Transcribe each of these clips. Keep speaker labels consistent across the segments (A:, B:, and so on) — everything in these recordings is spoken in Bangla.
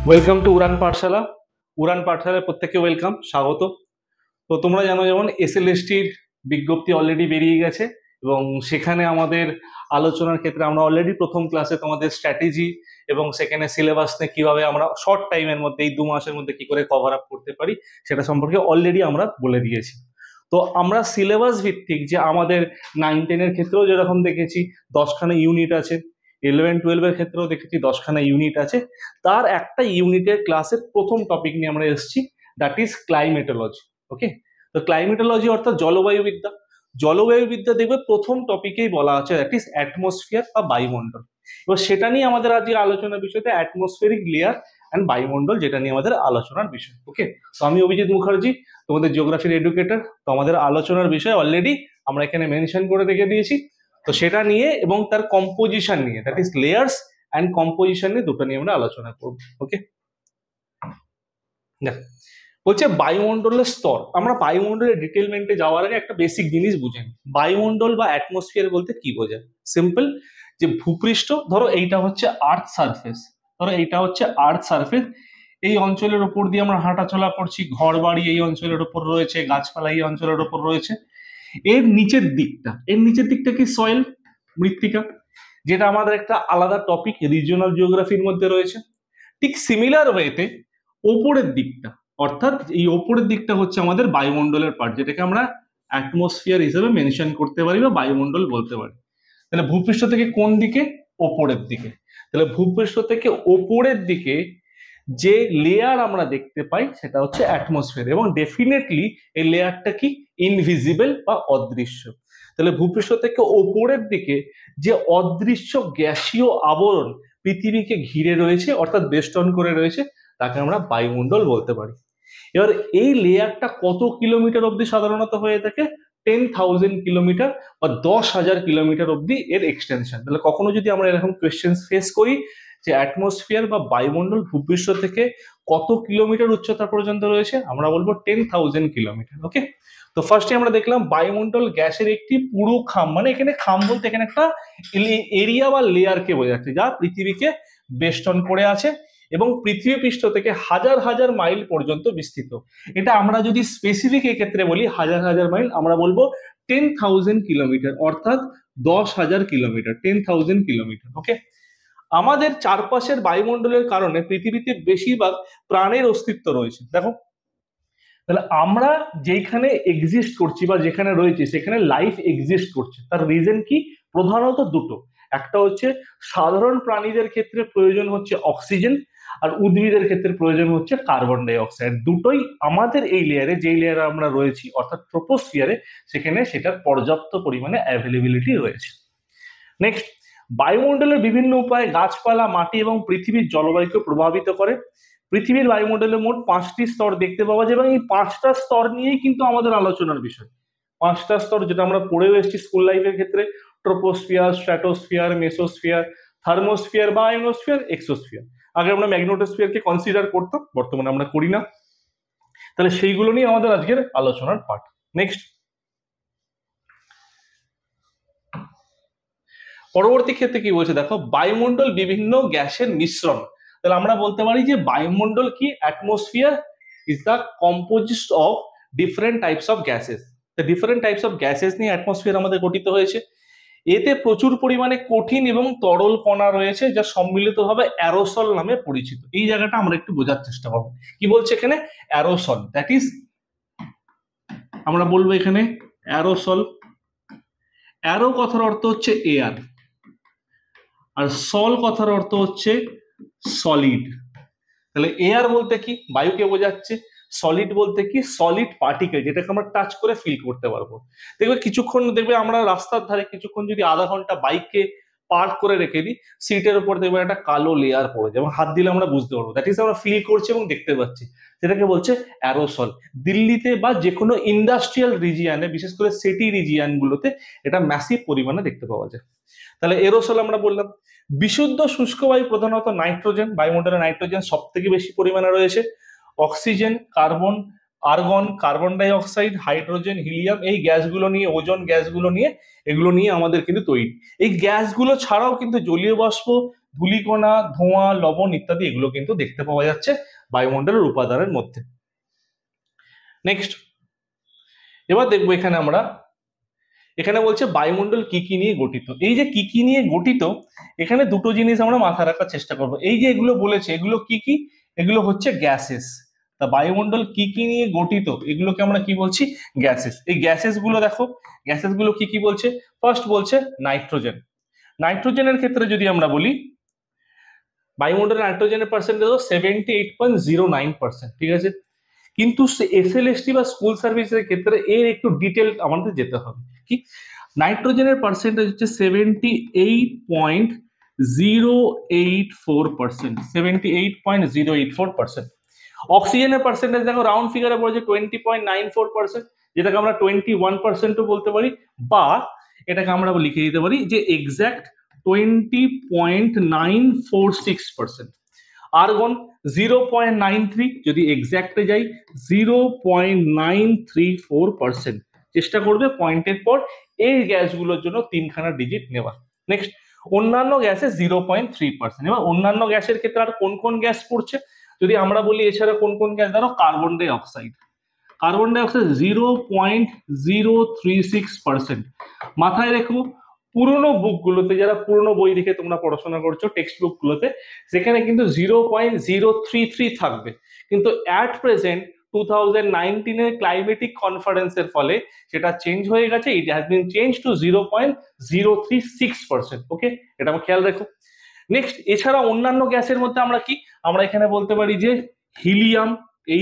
A: ওয়েলকাম টু উড়ান পাঠশালা। উড়ান পাঠশালায় প্রত্যেককে ওয়েলকাম, স্বাগত। তো তোমরা জানো যেমন এসএলএসটির বিজ্ঞপ্তি অলরেডি বেরিয়ে গেছে এবং সেখানে আমাদের আলোচনার ক্ষেত্রে আমরা অলরেডি প্রথম ক্লাসে তোমাদের স্ট্র্যাটেজি এবং সেখানে সিলেবাস নিয়ে কিভাবে আমরা শর্ট টাইমের মধ্যে এই 2 মাসের মধ্যে কি করে কভার আপ করতে পারি সেটা সম্পর্কে অলরেডি আমরা বলে দিয়েছি। তো আমরা সিলেবাস ভিত্তিক যে আমাদের 9-10-এর ক্ষেত্রেও যেরকম দেখেছি 10খানা ইউনিট আছে, 11-12-এর ক্ষেত্রেও দেখেছি 10খানা ইউনিট আছে, তার একটা ইউনিটের ক্লাসের প্রথম টপিক নিয়ে আমরা এসেছি, দ্যাট ইজ ক্লাইমেটোলজি। ওকে, তো ক্লাইমেটোলজি অর্থাৎ জলবায়ুবিদ্যা। জলবায়ুবিদ্যা দেখবে প্রথম টপিকেই বলা আছে দ্যাট ইজ অ্যাটমসফিয়ার বা বায়ুমণ্ডল। এবার সেটা নিয়ে আমাদের আজকে আলোচনার বিষয়টা অ্যাটমসফিয়ারিক লেয়ার অ্যান্ড বায়ুমণ্ডল, যেটা নিয়ে আমাদের আলোচনার বিষয়। ওকে, তো আমি অভিজিৎ মুখার্জি, তোমাদের জিওগ্রাফির এডুকেটর। তো আমাদের আলোচনার বিষয় অলরেডি আমরা এখানে মেনশন করে রেখে দিয়েছি, তো সেটা নিয়ে এবং তার কম্পোজিশন নিয়ে, that is layers and composition নিয়ে, দুটো নিয়ে আমরা আলোচনা করব। ওকে, বলছে বায়ুমণ্ডলের স্তর। আমরা বায়ুমণ্ডলের ডিটেলমেন্টে যাওয়ার আগে একটা বেসিক জিনিস বুঝে নিই, বায়ুমণ্ডল বা অ্যাটমসফিয়ার বলতে কি বোঝায়। সিম্পল, যে ভূপৃষ্ঠ, ধরো এইটা হচ্ছে আর্থ সারফেস, ধরো এইটা হচ্ছে আর্থ সারফেস, এই অঞ্চলের উপর দিয়ে আমরা হাঁটাচলা করছি, ঘর বাড়ি এই অঞ্চলের উপর রয়েছে, গাছপালা এই অঞ্চলের উপর রয়েছে। এর নিচের দিকটা কি সয়েল, মৃত্তিকা, যেটা আমাদের একটা আলাদা টপিক রিজিওনাল জিওগ্রাফির মধ্যে রয়েছে। ঠিক সিমিলার ওয়েতে ওপরের দিকটা, অর্থাৎ এই ওপরের দিকটা হচ্ছে আমাদের বায়ুমণ্ডলের পার্ট, যেটাকে আমরা অ্যাটমসফিয়ার হিসেবে মেনশন করতে পারি বা বায়ুমণ্ডল বলতে পারি। তাহলে ভূপৃষ্ঠ থেকে কোন দিকে? ওপরের দিকে। তাহলে ভূপৃষ্ঠ থেকে ওপরের দিকে যে লেয়ার আমরা দেখতে পাই সেটা হচ্ছে অ্যাটমসফিয়ার, এবং ডেফিনেটলি এই লেয়ারটা কি? ইনভিজিবল বা অদৃশ্য। তাহলে ভূপৃষ্ঠ থেকে ওপরের দিকে যে অদৃশ্য গ্যাসীয় আবরণ পৃথিবীকে ঘিরে রয়েছে, অর্থাৎ বেষ্টন করে রয়েছে, তাকে আমরা বায়ুমণ্ডল বলতে পারি। এবার এই লেয়ারটা কত কিলোমিটার অব্দি সাধারণত হয়ে থাকে? 10,000 কিলোমিটার বা 10,000 কিলোমিটার অব্দি এর এক্সটেনশন। তাহলে কখনো যদি আমরা এরকম কোয়েশ্চেন ফেস করি যে অ্যাটমসফিয়ার বা বায়ুমণ্ডল ভূপৃষ্ঠ থেকে কত কিলোমিটার উচ্চতা পর্যন্ত রয়েছে, আমরা বলবো 10,000 কিলোমিটার। ওকে, তো ফার্স্টে আমরা দেখলাম বায়ুমণ্ডল গ্যাসের একটি পুরো খাম, মানে এখানে খাম বলতে এখানে একটা এরিয়া বা লেয়ারকে বোঝাচ্ছে যা পৃথিবীকে বেষ্টন করে আছে এবং পৃথিবী পৃষ্ঠ থেকে হাজার হাজার মাইল পর্যন্ত বিস্তৃত। এটা আমরা যদি স্পেসিফিক এক্ষেত্রে বলি হাজার হাজার মাইল, আমরা বলবো 10,000 কিলোমিটার, অর্থাৎ 10,000 কিলোমিটার, 10,000 কিলোমিটার। ওকে, আমাদের চারপাশের বায়ুমণ্ডলের কারণে পৃথিবীতে বেশিরভাগ প্রাণের অস্তিত্ব রয়েছে। দেখো, তাহলে আমরা যেখানে এক্সিস্ট করছি বা যেখানে রয়েছি সেখানে লাইফ এক্সিস্ট করছে, তার রিজন কি? প্রধানত দুটো। একটা হচ্ছে সাধারণ প্রাণীদের ক্ষেত্রে প্রয়োজন হচ্ছে অক্সিজেন, আর উদ্ভিদের ক্ষেত্রে প্রয়োজন হচ্ছে কার্বন ডাই অক্সাইড। দুটোই আমাদের এই লেয়ারে, যেই লেয়ারে আমরা রয়েছি অর্থাৎ ট্রোপোস্ফিয়ারে, সেখানে সেটার পর্যাপ্ত পরিমাণে অ্যাভেলেবিলিটি রয়েছে। নেক্সট, বায়ুমণ্ডলের বিভিন্ন উপায়ে গাছপালা, মাটি এবং পৃথিবীর জলবায়ুকে প্রভাবিত করে। পৃথিবীর বায়ুমণ্ডলে মোট 5টি স্তর দেখতে পাওয়া যায় এবং এই 5টা স্তর নিয়েই কিন্তু আমাদের আলোচনার বিষয়। 5টা স্তর যেটা আমরা পড়েও এসেছি স্কুল লাইফের ক্ষেত্রে, ট্রোপোস্ফিয়ার, স্ট্র্যাটোস্ফিয়ার, মেসোস্ফিয়ার, থার্মোস্ফিয়ার বা আয়নোস্ফিয়ার, এক্সোস্ফিয়ার। আগে আমরা ম্যাগনেটোস্ফিয়ারকে কনসিডার করতাম, বর্তমানে আমরা করি না। তাহলে সেইগুলো নিয়ে আমাদের আজকের আলোচনার পার্ট। নেক্সট, পরবর্তী ক্ষেত্রে কি বলছে দেখো, বায়ুমণ্ডল বিভিন্ন গ্যাসের মিশ্রণ। তাহলে আমরা বলতে পারি যে বায়ুমণ্ডল কি? Atmosphere is the composite of different types of gases. Different types of gases নিয়ে অ্যাটমসফিয়ার আমাদের গঠিত হয়েছে। এতে প্রচুর পরিমাণে কঠিন এবং তরল কণা রয়েছে যা সম্মিলিতভাবে অ্যারোসল নামে পরিচিত। এই জায়গাটা আমরা একটু বোঝার চেষ্টা করবো। কি বলছে এখানে? অ্যারোসল, দ্যাট ইজ আমরা বলবো এখানে অ্যারোসল। অ্যারো কথার অর্থ হচ্ছে এয়ার, আর সল কথার অর্থ হচ্ছে সলিড। তাহলে এয়ার বলতে কি? বায়ুকে বোঝাচ্ছে। সলিড বলতে কি? সলিড পার্টিকেল, যেটাকে আমরা টাচ করে ফিল করতে পারবো। দেখবে কিছুক্ষণ, দেখবে আমরা রাস্তার ধারে কিছুক্ষণ যদি আধা ঘন্টা বাইককে পার্ক করে রেখে দিই, সিটের উপর দেখবে একটা কালো লেয়ার পড়ে যায় এবং হাত দিলে আমরা বুঝতে পারবো, দ্যাট ইজ আমরা ফিল করছি এবং দেখতে পাচ্ছি, সেটাকে বলছে অ্যারোসল। দিল্লিতে বা যে কোনো ইন্ডাস্ট্রিয়াল রিজিয়ানে, বিশেষ করে সিটি রিজিয়ান গুলোতে এটা ম্যাসিভ পরিমাণে দেখতে পাওয়া যায়। তাহলে এরোসল আমরা বললাম। বিশুদ্ধ শুষ্ক বায়ু প্রধানত নাইট্রোজেন, বায়ুমণ্ডলে নাইট্রোজেন সব থেকে বেশি পরিমাণে রয়েছে। Oxygen, carbon, argon, carbon die oxide, hydrogen, helium, এই গ্যাসগুলো নিয়ে, ওজোন গ্যাসগুলো নিয়ে, এগুলো নিয়ে আমাদের কিন্তু তৈরি। এই গ্যাসগুলো ছাড়াও কিন্তু জলীয় বাষ্প, ধূলিকণা, ধোঁয়া, লবণ ইত্যাদি এগুলো কিন্তু দেখতে পাওয়া যাচ্ছে বায়ুমণ্ডলের উপাদানের মধ্যে। নেক্সট এবার দেখবো এখানে বলছে বায়ুমণ্ডল কি কি নিয়ে গঠিত। এই যে কি কি নিয়ে গঠিত, এখানে দুটো জিনিস আমরা মাথায় রাখার চেষ্টা করবো। এই যে এগুলো বলেছে, এগুলো কি কি? এগুলো হচ্ছে গ্যাসেস। তা বায়ুমণ্ডল কি কি নিয়ে গঠিত, এগুলোকে আমরা কি বলছি? গ্যাসেস। এই গ্যাসেস গুলো দেখো, গ্যাসেস গুলো কি কি বলছে। ফার্স্ট বলছে নাইট্রোজেন। নাইট্রোজেনের ক্ষেত্রে যদি আমরা বলি, বায়ুমণ্ডলের নাইট্রোজেনের পার্সেন্টেজ 78.09%, ঠিক আছে। কিন্তু এসএলএসটি বা স্কুল সার্ভিসের ক্ষেত্রে এর একটু ডিটেল আমাদের যেতে হবে। কি নাইট্রোজেনের পার্সেন্টেজ হচ্ছে 78.084%, 78.084%। অক্সিজেনের পার্সেন্টেজ দেখো রাউন্ড ফিগারে পড়েছে 20.94%, যেটাকে আমরা 21%ও বলতে পারি, বা এটাকে আমরা লিখে দিতে পারি যে এক্সাক্ট 20.946%। আর্গন 0.93, যদি এক্সাক্টে যাই 0.934%। চেষ্টা করবে পয়েন্টের পর এই গ্যাসগুলোর জন্য 3খানা ডিজিট নেওয়া। নেক্সট অন্যান্য গ্যাসে 0.3%। এবার অন্যান্য গ্যাসের ক্ষেত্রে আর কোন কোন গ্যাস পড়ছে যদি আমরা বলি, এছাড়া কোন কোন গ্যাস? ধরো carbon die oxide. Carbon die oxide 0.036%। মাথায় রেখো, পুরোনো বুকগুলোতে, যারা পুরোনো বই দেখে তোমরা পড়াশোনা করছো টেক্সট বুকগুলোতে, সেখানে কিন্তু 0.033 থাকবে। কিন্তু অ্যাট প্রেজেন্ট 2019 ক্লাইমেটিক কনফারেন্সের ফলে সেটা চেঞ্জ হয়ে গেছে। It has been change to 0.036%। ওকে, এটা আমার খেয়াল রেখো। নেক্সট এছাড়া অন্যান্য গ্যাসের মধ্যে আমরা এখানে বলতে পারি যে হিলিয়াম,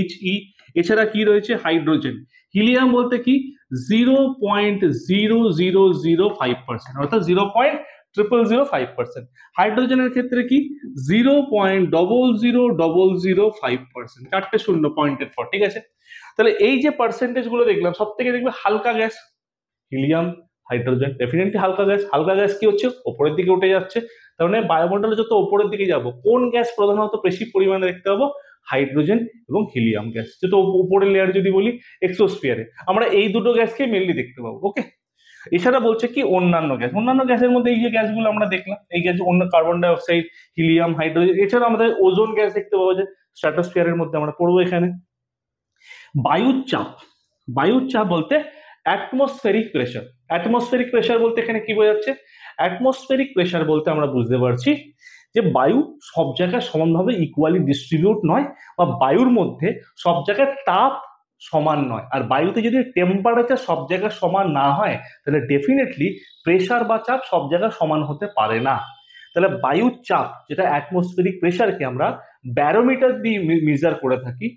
A: HE। এছাড়া কি রয়েছে? হাইড্রোজেন। হিলিয়াম বলতে কি? 0.0005%, অর্থাৎ 0.0005%। হাইড্রোজেনের ক্ষেত্রে কি? 0.00005%, 4টে শূন্য পয়েন্টের পর, ঠিক আছে। তাহলে এই যে পার্সেন্টেজ গুলো দেখলাম, সব থেকে দেখবে হালকা গ্যাস হিলিয়াম, হাইড্রোজেন ডেফিনেটলি হালকা গ্যাস। হালকা গ্যাস কি হচ্ছে? ওপরের দিকে উঠে যাচ্ছে। তার মানে বায়ুমণ্ডলে যত ওপরের দিকে যাব, কোন গ্যাস প্রধানত বেশি পরিমাণে দেখতে পাবো? হাইড্রোজেন এবং হিলিয়াম গ্যাস। যত উপরের লেয়ার যদি বলি এক্সোস্ফিয়ারে, আমরা এই দুটো গ্যাসকে মেনলি দেখতে পাবো। ওকে, এছাড়া বলছে কি অন্যান্য গ্যাস। অন্যান্য গ্যাসের মধ্যে এই যে গ্যাসগুলো আমরা দেখলাম, এই গ্যাস অন্য carbon die oxide, helium, hydrogen. এছাড়া আমাদের ওজোন গ্যাস দেখতে পাবো, যে স্ট্র্যাটোস্ফিয়ারের মধ্যে আমরা পড়বো এখানে। বায়ুর চাপ। বায়ুর চাপ বলতে অ্যাটমসফেরিক প্রেশার। অ্যাটমসফেরিক প্রেশার বলতে এখানে কি বোঝাচ্ছে? অ্যাটমসফেরিক প্রেশার বলতে আমরা বুঝতে পারছি যে বায়ু সব জায়গায় সমানভাবে ইকুয়ালি ডিস্ট্রিবিউট নয়, বা বায়ুর মধ্যে সব জায়গায় তাপ সমান নয়। আর বায়ুতে যদি টেম্পারেচার সব জায়গায় সমান না হয়, তাহলে ডেফিনেটলি প্রেশার বা চাপ সব জায়গায় সমান হতে পারে না। তাহলে বায়ুর চাপ, যেটা অ্যাটমসফেরিক প্রেশারকে আমরা ব্যারোমিটার দিয়ে মেজার করে থাকি,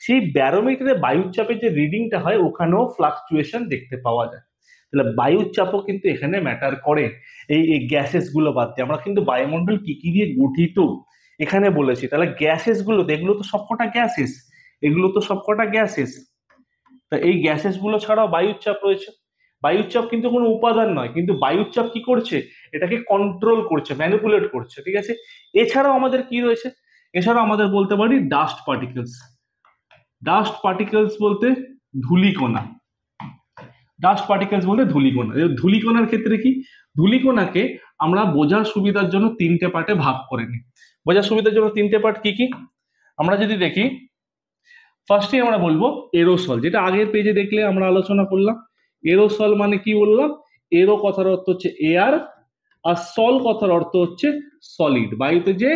A: সেই ব্যারোমিটারে বায়ুর চাপের যে রিডিংটা হয়, ওখানেও ফ্লাকচুয়েশন দেখতে পাওয়া যায়। তাহলে বায়ুর চাপও কিন্তু এখানে ম্যাটার করে। এই গ্যাসেস গুলো বাদ দিয়ে আমরা কিন্তু বায়ুমণ্ডল কি কি দিয়ে গঠিত এখানে বলেছি। তাহলে গ্যাসেস গুলো, এগুলো তো সবকটা গ্যাসেস, এগুলো তো সবকটা গ্যাসেস। তা এই গ্যাসেস গুলো ছাড়াও বায়ুর চাপ রয়েছে। বায়ুর চাপ কিন্তু কোনো উপাদান নয়, কিন্তু বায়ুর চাপ কি করছে? এটাকে কন্ট্রোল করছে, ম্যানিপুলেট করছে, ঠিক আছে। এছাড়াও আমাদের কি রয়েছে? এছাড়াও আমাদের বলতে পারি ডাস্ট পার্টিকেলস। ডাস্ট পার্টিকেলস বলতে ধূলিকণা। ডাস্ট পার্টিকেলস বলতে ধূলিকণা। ধূলিকণার ক্ষেত্রে কি? ধূলিকণাকে আমরা বোঝার সুবিধার জন্য 3টে পার্টে ভাগ করে নিই। বোঝার সুবিধার জন্য 3টে পার্ট কি কি? আমরা যদি দেখি, ফার্স্টে আমরা বলবো এরোসল, যেটা আগের পেজে দেখলে আমরা আলোচনা করলাম। এরোসল মানে কি বললাম? এরো কথার অর্থ হচ্ছে এয়ার, আর সল কথার অর্থ হচ্ছে সলিড। বায়ুতে যে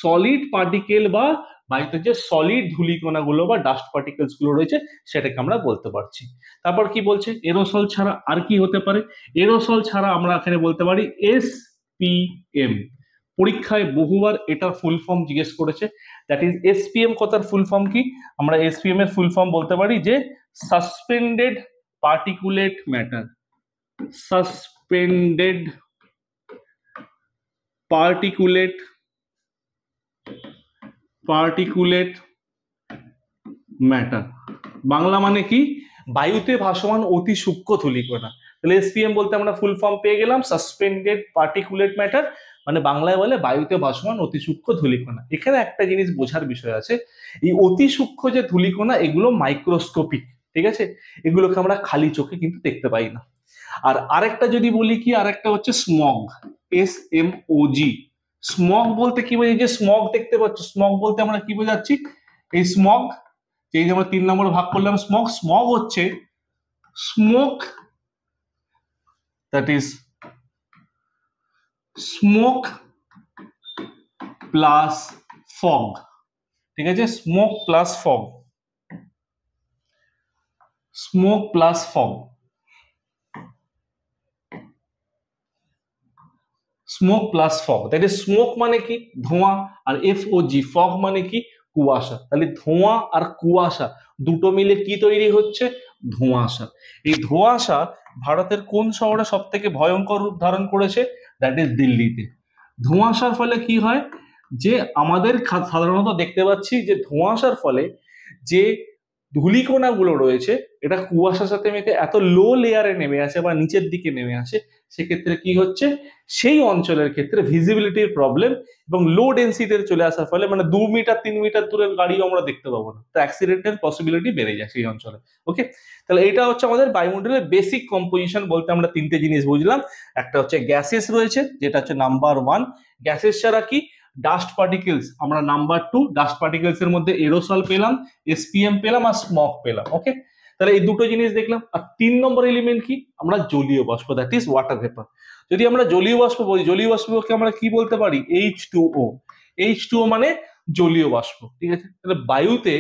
A: সলিড পার্টিকেল বা বায়ুতে যে সলিড ধূলিকণাগুলো বা ডাস্ট পার্টিকেলস গুলো রয়েছে, সেটাকে আমরা বলতে পারছি। তারপর কি বলছে? এরোসল ছাড়া আর কি হতে পারে? এরোসল ছাড়া আমরা এখানে বলতে পারি SPM। পরীক্ষায় বহুবার এটা ফুল ফর্ম জিজ্ঞেস করেছে। দ্যাট ইজ SPM কথার ফুল ফর্ম কি? আমরা SPM এর ফুল ফর্ম বলতে পারি যে suspended particulate matter. Suspended particulate matter. Bangla মানে কি? বায়ুতে ভাসমান অতি সূক্ষ্ম ধূলিকণা। তাহলে SPM বলতে আমরা ফুল ফর্ম পেয়ে গেলাম, সাসপেন্ডেড পার্টিকুলেট ম্যাটার, মানে বাংলায় বলে বায়ুতে ভাসমান অতি সূক্ষ্ম ধূলিকণা। এখানে একটা জিনিস বোঝার বিষয় আছে, এই অতি সূক্ষ্ম যে ধূলিকণা, এগুলো মাইক্রোস্কোপিক, ঠিক আছে। এগুলোকে আমরা খালি চোখে কিন্তু দেখতে পাই না। আর আরেকটা যদি বলি কি, আরেকটা হচ্ছে স্মগ, SMOG। স্মগ বলতে কি বোঝায়? যে স্মগ দেখতে পাচ্ছ, স্মগ বলতে আমরা কি বোঝাচ্ছি? এই স্মগ, এই যে আমরা 3 নম্বরে ভাগ করলাম স্মগ, স্মগ হচ্ছে smoke, that is smoke plus fog, ঠিক আছে? Smoke plus fog, smoke plus fog, smoke plus fog, that is smoke মানে কি? ধোঁয়া, আর FOG ফগ মানে কি? কুয়াশা। তাহলে ধোঁয়া আর কুয়াশা দুটো মিলে কি তৈরি হচ্ছে? ধোঁয়াশা। এই ধোঁয়াশা ভারতের কোন শহরে সব থেকে ভয়ঙ্কর রূপ ধারণ করেছে? দ্যাট ইজ দিল্লিতে। ধোঁয়াশার ফলে কি হয়? যে আমাদের সাধারণত দেখতে পাচ্ছি যে ধোঁয়াশার ফলে যে ধূলিকণাগুলো রয়েছে এটা কুয়াশার সাথে মেখে এত লো লেয়ারে নেমে আসে বা নিচের দিকে নেমে আসে, সেক্ষেত্রে কি হচ্ছে? সেই অঞ্চলের ক্ষেত্রে ভিজিবিলিটির প্রবলেম এবং লো ডেন্সিটির চলে আসার ফলে মানে 2 মিটার 3 মিটার দূরের গাড়িও আমরা দেখতে পাবো না, তো অ্যাক্সিডেন্টের পসিবিলিটি বেড়ে যায় সেই অঞ্চলে। ওকে, তাহলে এটা হচ্ছে আমাদের বায়ুমণ্ডলের বেসিক কম্পোজিশন। বলতে আমরা 3টে জিনিস বুঝলাম। একটা হচ্ছে গ্যাসেস রয়েছে, যেটা হচ্ছে নাম্বার 1। গ্যাসেস ছাড়া কি? Dust particles. আমরা নাম্বার 2 ডাস্ট পার্টিকেলস এর মধ্যে এরোসল পেলাম, SPM পেলাম আর স্মগ পেলাম। ওকে, তাহলে এই দুটো জিনিস দেখলাম। আর 3 নম্বর এলিমেন্ট কি? আমরা জলীয় বাষ্প, দ্যাট ইজ ওয়াটার ভেপার। যদি আমরা জলীয় বাষ্প বলি, জলীয় বাষ্পকে আমরা কি বলতে পারি? H2O। H2O মানে জলীয় বাষ্প, ঠিক আছে? তাহলে বায়ুতে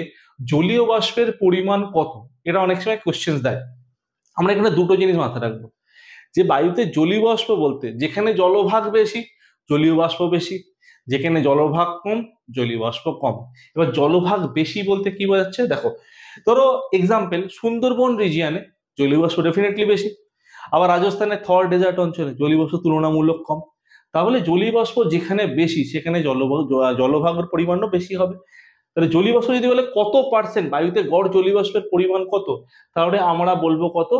A: জলীয় বাষ্পের পরিমাণ কত? এটা অনেক সময় কোশ্চেন দেয়। আমরা এখানে দুটো জিনিস মাথায় রাখবো, যে বায়ুতে জলীয় বাষ্প বলতে যেখানে জলভাগ বেশি জলীয় বাষ্প বেশি, যেখানে জলভাগ কম জলীয় বাষ্প কম। এবার জলভাগ বেশি বলতে কি বোঝাচ্ছে? দেখো, ধরো এক্সাম্পল, সুন্দরবন রিজিয়নে জলীয় বাষ্প ডেফিনেটলি বেশি, আবার রাজস্থানের থর ডেজার্ট অঞ্চলে জলীয় বাষ্প তুলনামূলক কম। তাহলে জলীয় বাষ্প যেখানে বেশি সেখানে জলভাগের পরিমাণও বেশি হবে। তাহলে জলীয় বাষ্প যদি বলে কত পার্সেন্ট বায়ুতে গড় জলীয় বাষ্পের পরিমাণ কত, তাহলে আমরা বলবো কত?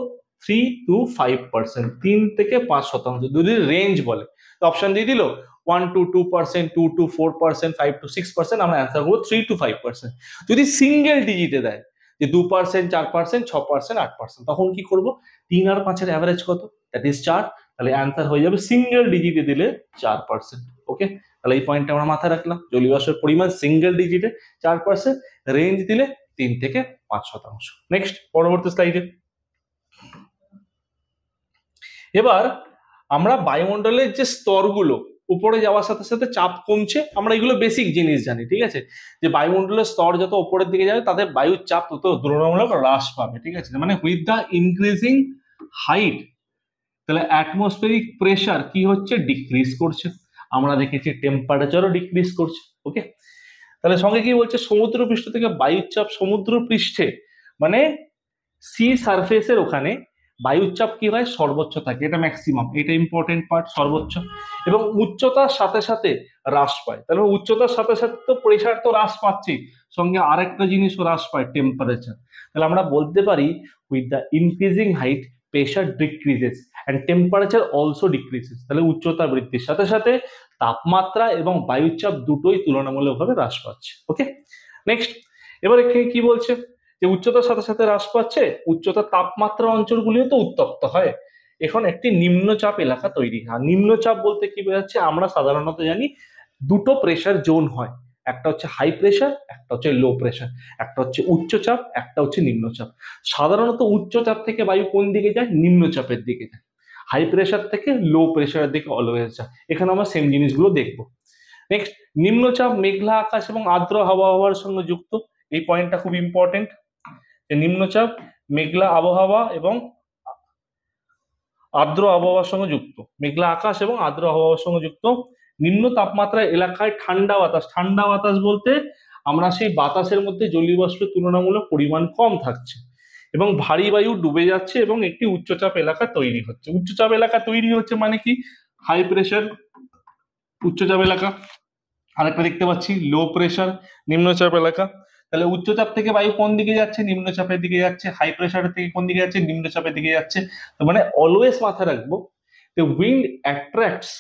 A: 3 to 5%, 3 থেকে 5%। যদি রেঞ্জ বলে তো অপশন দিয়ে দিল 1 to 2%, 2 to 4%, 5 to 6%, আমরা অ্যান্সার করবো 3 to 5%। যদি সিঙ্গেল ডিজিটে দেয় যে 2%, 4%, 6%, 8%, তখন কি করব? 3 আর 5 এর অ্যাভারেজ কত? That is 4। তাহলে অ্যান্সার হয়ে যাবে সিঙ্গেল ডিজিটে দিলে 4%। ওকে, তাহলে এই পয়েন্টটা আমরা মাথায় রাখলাম। জলীয় বাষ্পের পরিমাণ সিঙ্গেল ডিজিটে 4%, রেঞ্জ দিলে 3 থেকে 5%। নেক্সট, পরবর্তী স্লাইডে। এবার আমরা বায়ুমণ্ডলের যে স্তরগুলো উপরে যাওয়ার সাথে সাথে চাপ কমছে, আমরা এগুলো বেসিক জিনিস জানি, ঠিক আছে? যে বায়ুমণ্ডলের স্তর যত উপরের দিকে যাবে তাদের বায়ুর চাপ তত তুলনামূলক হ্রাস পাবে, ঠিক আছে? মানে উইথ দ্য ইনক্রিজিং হাইট, তাহলে অ্যাটমসফেরিক প্রেসার কি হচ্ছে? ডিক্রিজ করছে। আমরা দেখেছি টেম্পারেচারও ডিক্রিজ করছে। ওকে, তাহলে সঙ্গে কি বলছে? সমুদ্র পৃষ্ঠ থেকে বায়ুর চাপ সমুদ্র পৃষ্ঠে মানে সি সারফেসের ওখানে বায়ুর চাপ কি হয়? সর্বোচ্চ থাকে, এটা ম্যাক্সিমাম, এটা ইম্পর্টেন্ট পার্ট, সর্বোচ্চ। এবং উচ্চতার সাথে সাথে হ্রাস পায়। তাহলে উচ্চতার সাথে সাথে তো প্রেসার তো হ্রাস পাচ্ছি, সঙ্গে আরেকটা জিনিসও হ্রাস পায়, টেম্পারেচার। তাহলে আমরা বলতে পারি with the increasing height pressure decreases and temperature also decreases. তাহলে উচ্চতা বৃদ্ধির সাথে সাথে তাপমাত্রা এবং বায়ুর চাপ দুটোই তুলনামূলকভাবে হ্রাস পাচ্ছে। ওকে, নেক্সট। এবার এখানে কি বলছে? যে উচ্চতার সাথে সাথে হ্রাস পাচ্ছে, উচ্চতার তাপমাত্রা অঞ্চলগুলিও তো উত্তপ্ত হয়। এখন একটি নিম্নচাপ এলাকা তৈরি হয়। নিম্নচাপ বলতে কি বোঝাচ্ছে? আমরা সাধারণত জানি দুটো প্রেসার জোন হয়, একটা হচ্ছে হাই প্রেসার, একটা হচ্ছে লো প্রেসার, একটা হচ্ছে উচ্চচাপ, একটা হচ্ছে নিম্নচাপ। সাধারণত উচ্চচাপ থেকে বায়ু কোন দিকে যায়? নিম্নচাপের দিকে যায়। হাই প্রেসার থেকে লো প্রেসারের দিকে অলওয়েজ যায়। এখানে আমরা সেম জিনিসগুলো দেখবো। নেক্সট, নিম্নচাপ মেঘলা আকাশ এবং আর্দ্র আবহাওয়ার সঙ্গে যুক্ত। এই পয়েন্টটা খুব ইম্পর্টেন্ট, যে নিম্নচাপ মেঘলা আবহাওয়া এবং আর্দ্র আবহাওয়ার সঙ্গে যুক্ত, মেঘলা আকাশ এবং আর্দ্র আবহাওয়ার সঙ্গে যুক্ত। নিম্ন তাপমাত্রা এলাকায় ঠান্ডা বাতাস, ঠান্ডা বাতাস বলতে আমরা সেই বাতাসের মধ্যে জলীয় বাষ্পের তুলনামূলক পরিমাণ কম থাকছে এবং ভারী বায়ু ডুবে যাচ্ছে এবং একটি উচ্চচাপ এলাকা তৈরি হচ্ছে। উচ্চচাপ এলাকা তৈরি হচ্ছে মানে কি? হাই প্রেসার উচ্চচাপ এলাকা, আরেকটা দেখতে পাচ্ছি লো প্রেসার নিম্নচাপ এলাকা। তাহলে উচ্চচাপ থেকে বায়ু কোন দিকে যাচ্ছে? নিম্নচাপের দিকে যাচ্ছে। হাই প্রেসারের থেকে কোন দিকে যাচ্ছে? নিম্নচাপের দিকে যাচ্ছে। তো মানে অলওয়েজ মাথায় রাখবো যে wind attracts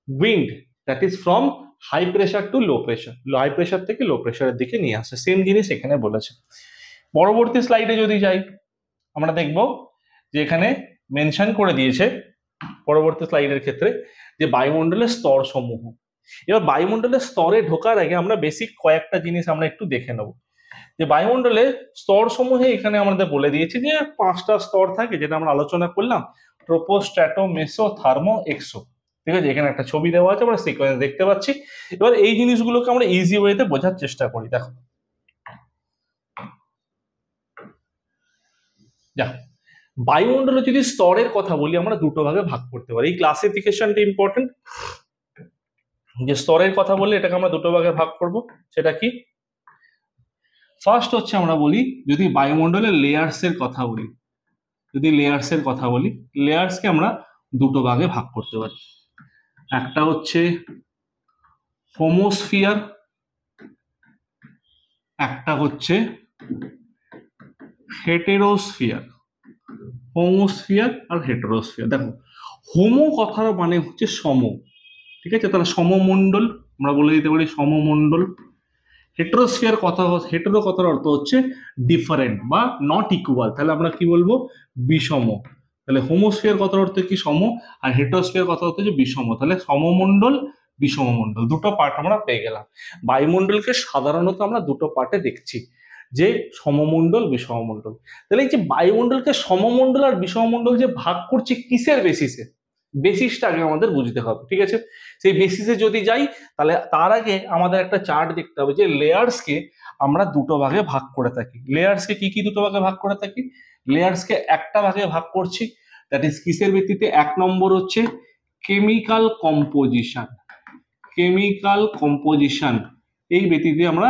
A: wind that is from high pressure to low pressure, high pressure থেকে লো প্রেসারের দিকে নিয়ে আসে। সেম জিনিস এখানে বলেছে। পরবর্তী স্লাইডে যদি যাই, আমরা দেখব যে এখানে মেনশন করে দিয়েছে পরবর্তী স্লাইডের ক্ষেত্রে যে বায়ুমণ্ডলের স্তর সমূহ। এবার বায়ুমণ্ডলের স্তরে ঢোকার আগে আমরা বেসিক কয়েকটা জিনিস আমরা একটু দেখে নেব। যে বায়ুমণ্ডলের স্তর সমূহে এখানে আমাদের বলে দিয়েছি যে 5টা স্তর থাকে, যেটা আমরা আলোচনা করলাম, ট্রোপো, স্ট্র্যাটো, মেসো, থার্মো, এক্সো। ঠিক আছে, এখানে একটা ছবি দেওয়া আছে, আমরা সিকোয়েন্স দেখতে পাচ্ছি। এবার এই জিনিসগুলোকে আমরা ইজি ওয়েতে বোঝার চেষ্টা করি। দেখো, বায়ুমণ্ডলে যদি স্তরের কথা বলি আমরা দুটো ভাগে ভাগ করতে পারি। এই ক্লাসিফিকেশনটা ইম্পর্টেন্ট। যে স্তরের কথা বললে এটাকে আমরা দুটো ভাগে ভাগ করব। সেটা কি? ফার্স্ট হচ্ছে আমরা বলি, যদি বায়ুমণ্ডলের লেয়ার্স এর কথা বলি, লেয়ার্সকে আমরা দুটো ভাগে ভাগ করতে পারি। একটা হচ্ছে হোমোস্ফিয়ার, একটা হচ্ছে হেটেরোস্ফিয়ার। হোমোস্ফিয়ার আর হেটেরোস্ফিয়ার। দেখো, হোমো কথার মানে হচ্ছে সম, ঠিক আছে, তাহলে সমমণ্ডল আমরা বলে দিতে পারি সমমণ্ডল। হেটেরোস্ফিয়ার কথা, হেটেরো কথার অর্থ হচ্ছে ডিফারেন্ট বা নট ইকুয়াল, তাহলে আমরা কি বলবো? বিষম। তাহলে হোমোস্ফিয়ার কথার অর্থ কি? সম। আর হেটেরোস্ফিয়ার কথা হচ্ছে যে বিষম। তাহলে সমমণ্ডল, বিষমমণ্ডল, দুটো পার্ট আমরা পেয়ে গেলাম। বায়ুমণ্ডলকে সাধারণত আমরা দুটো পার্টে দেখছি, যে সমমণ্ডল, বিষমমণ্ডল। তাহলে এই যে বায়ুমণ্ডলকে সমমণ্ডল আর বিষমমণ্ডল যে ভাগ করছে কিসের বেসিসে, বেসিসটা আগে আমাদের বুঝতে হবে। ঠিক আছে, সেই বেসিসে যদি যাই, তাহলে তার আগে আমাদের একটা চার্ট দেখতে হবে যে লেয়ার্সকে আমরা দুটো ভাগে ভাগ করে থাকি। লেয়ার্সকে কি কি দুটো ভাগে ভাগ করে থাকি? লেয়ার্সকে একটা ভাগে ভাগ করছি, দ্যাট ইজ কিসের ভিত্তিতে? এক নম্বর হচ্ছে কেমিক্যাল কম্পোজিশন। কেমিক্যাল কম্পোজিশন, এই ভিত্তিতে আমরা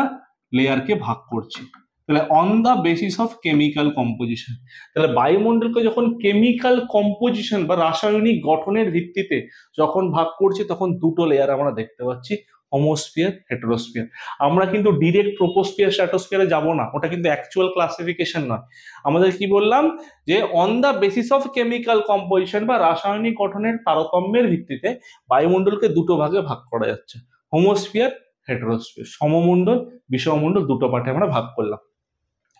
A: লেয়ারকে ভাগ করছি। তাহলে on the basis of chemical composition. তাহলে বায়ুমণ্ডলকে যখন কেমিক্যাল কম্পোজিশন বা রাসায়নিক গঠনের ভিত্তিতে যখন ভাগ করছি, তখন দুটো লেয়ার আমরা দেখতে পাচ্ছি, হোমোস্ফিয়ার, হেটেরোস্ফিয়ার। আমরা কিন্তু ডিরেক্ট ট্রোপোস্ফিয়ার, স্ট্র্যাটোস্ফিয়ারে যাব না, ওটা কিন্তু অ্যাকচুয়াল ক্লাসিফিকেশন নয়। আমাদের কি বললাম? যে on the basis of chemical composition বা রাসায়নিক গঠনের তারতম্যের ভিত্তিতে বায়ুমণ্ডলকে দুটো ভাগে ভাগ করা যাচ্ছে, হোমোস্ফিয়ার, হেটেরোস্ফিয়ার। সমমণ্ডল, বিষমমণ্ডল, দুটো পার্টে আমরা ভাগ করলাম।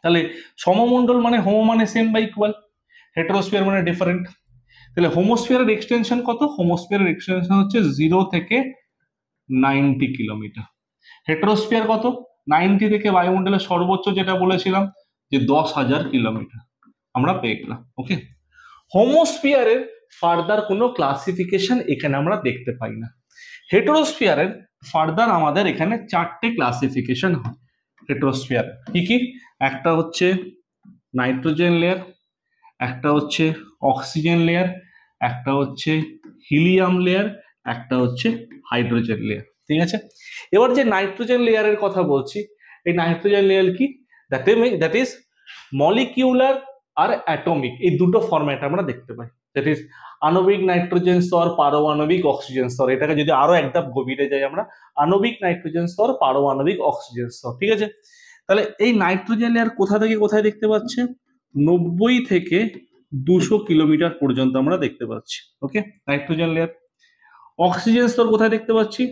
A: তাহলে সমমণ্ডল মানে হোমো মানে সেম বা ইকুয়াল, হেটেরোস্ফিয়ার মানে ডিফারেন্ট। তাহলে হোমোস্ফিয়ারের এক্সটেনশন কত? হোমোস্ফিয়ারের এক্সটেনশন হচ্ছে 0 থেকে 90 কিলোমিটার। হেটেরোস্ফিয়ার কত? 90 থেকে বায়ুমণ্ডলের সর্বোচ্চ যেটা বলেছিলাম যে 10,000 কিলোমিটার আমরা পেয়ে গেলাম। ওকে, হোমোস্ফিয়ারের ফার্দার কোনো ক্লাসিফিকেশন এখানে আমরা দেখতে পাই না। হেটেরোস্ফিয়ারের ফার্দার আমাদের এখানে 4টে ক্লাসিফিকেশন হয়। হেটেরোস্ফিয়ার কি কি? একটা হচ্ছে নাইট্রোজেন লেয়ার, একটা হচ্ছে অক্সিজেন লেয়ার, একটা হচ্ছে হিলিয়াম লেয়ার, একটা হচ্ছে হাইড্রোজেন লেয়ার। ঠিক আছে, এবার যে নাইট্রোজেন লেয়ারের কথা বলছি, এই নাইট্রোজেন লেয়ার কি? দ্যাট ইজ মলিকিউলার আর অ্যাটমিক, এই দুটো ফরম্যাট আমরা দেখতে পাই। দ্যাট ইজ আণবিক নাইট্রোজেন স্তর, পারমাণবিক অক্সিজেন স্তর। এটাকে যদি আরো এক ধাপ গভীরে যাই, আমরা আণবিক নাইট্রোজেন স্তর, পারমাণবিক অক্সিজেন স্তর। ঠিক আছে, তাহলে এই নাইট্রোজেন লেয়ার কোথা থেকে কোথায় দেখতে পাচ্ছি? 90 থেকে 200 কিলোমিটার পর্যন্ত আমরা দেখতে পাচ্ছি। ওকে, নাইট্রোজেন লেয়ার। অক্সিজেন স্তর কোথায় দেখতে পাচ্ছি?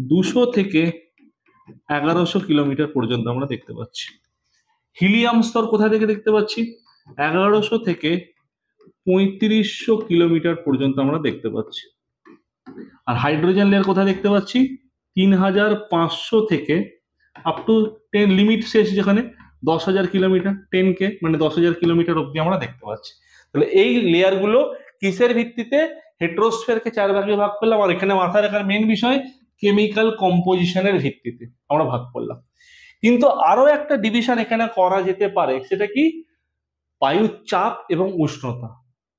A: 200 থেকে 1100 কিলোমিটার পর্যন্ত আমরা দেখতে পাচ্ছি। হিলিয়াম স্তর কোথায় থেকে দেখতে পাচ্ছি? 1100 থেকে 3500 কিলোমিটার পর্যন্ত আমরা দেখতে পাচ্ছি। আর হাইড্রোজেন লেয়ার কোথায় দেখতে পাচ্ছি? 3500 থেকে আপ টু 10, লিমিট শেষ যেখানে 10,000 কিলোমিটার, 10K মানে 10,000 কিলোমিটার অব্দি আমরা দেখতে পাচ্ছি। তাহলে এই লেয়ারগুলো কিসের ভিত্তিতে? হেটেরোস্ফিয়ারকে 4 ভাগে ভাগ করলাম, আর এখানে মাথায় রাখার মেন বিষয় কেমিক্যাল কম্পোজিশনের ভিত্তিতে আমরা ভাগ করলাম। কিন্তু আরো একটা ডিভিশন এখানে করা যেতে পারে, সেটা কি? বায়ুর চাপ এবং উষ্ণতা।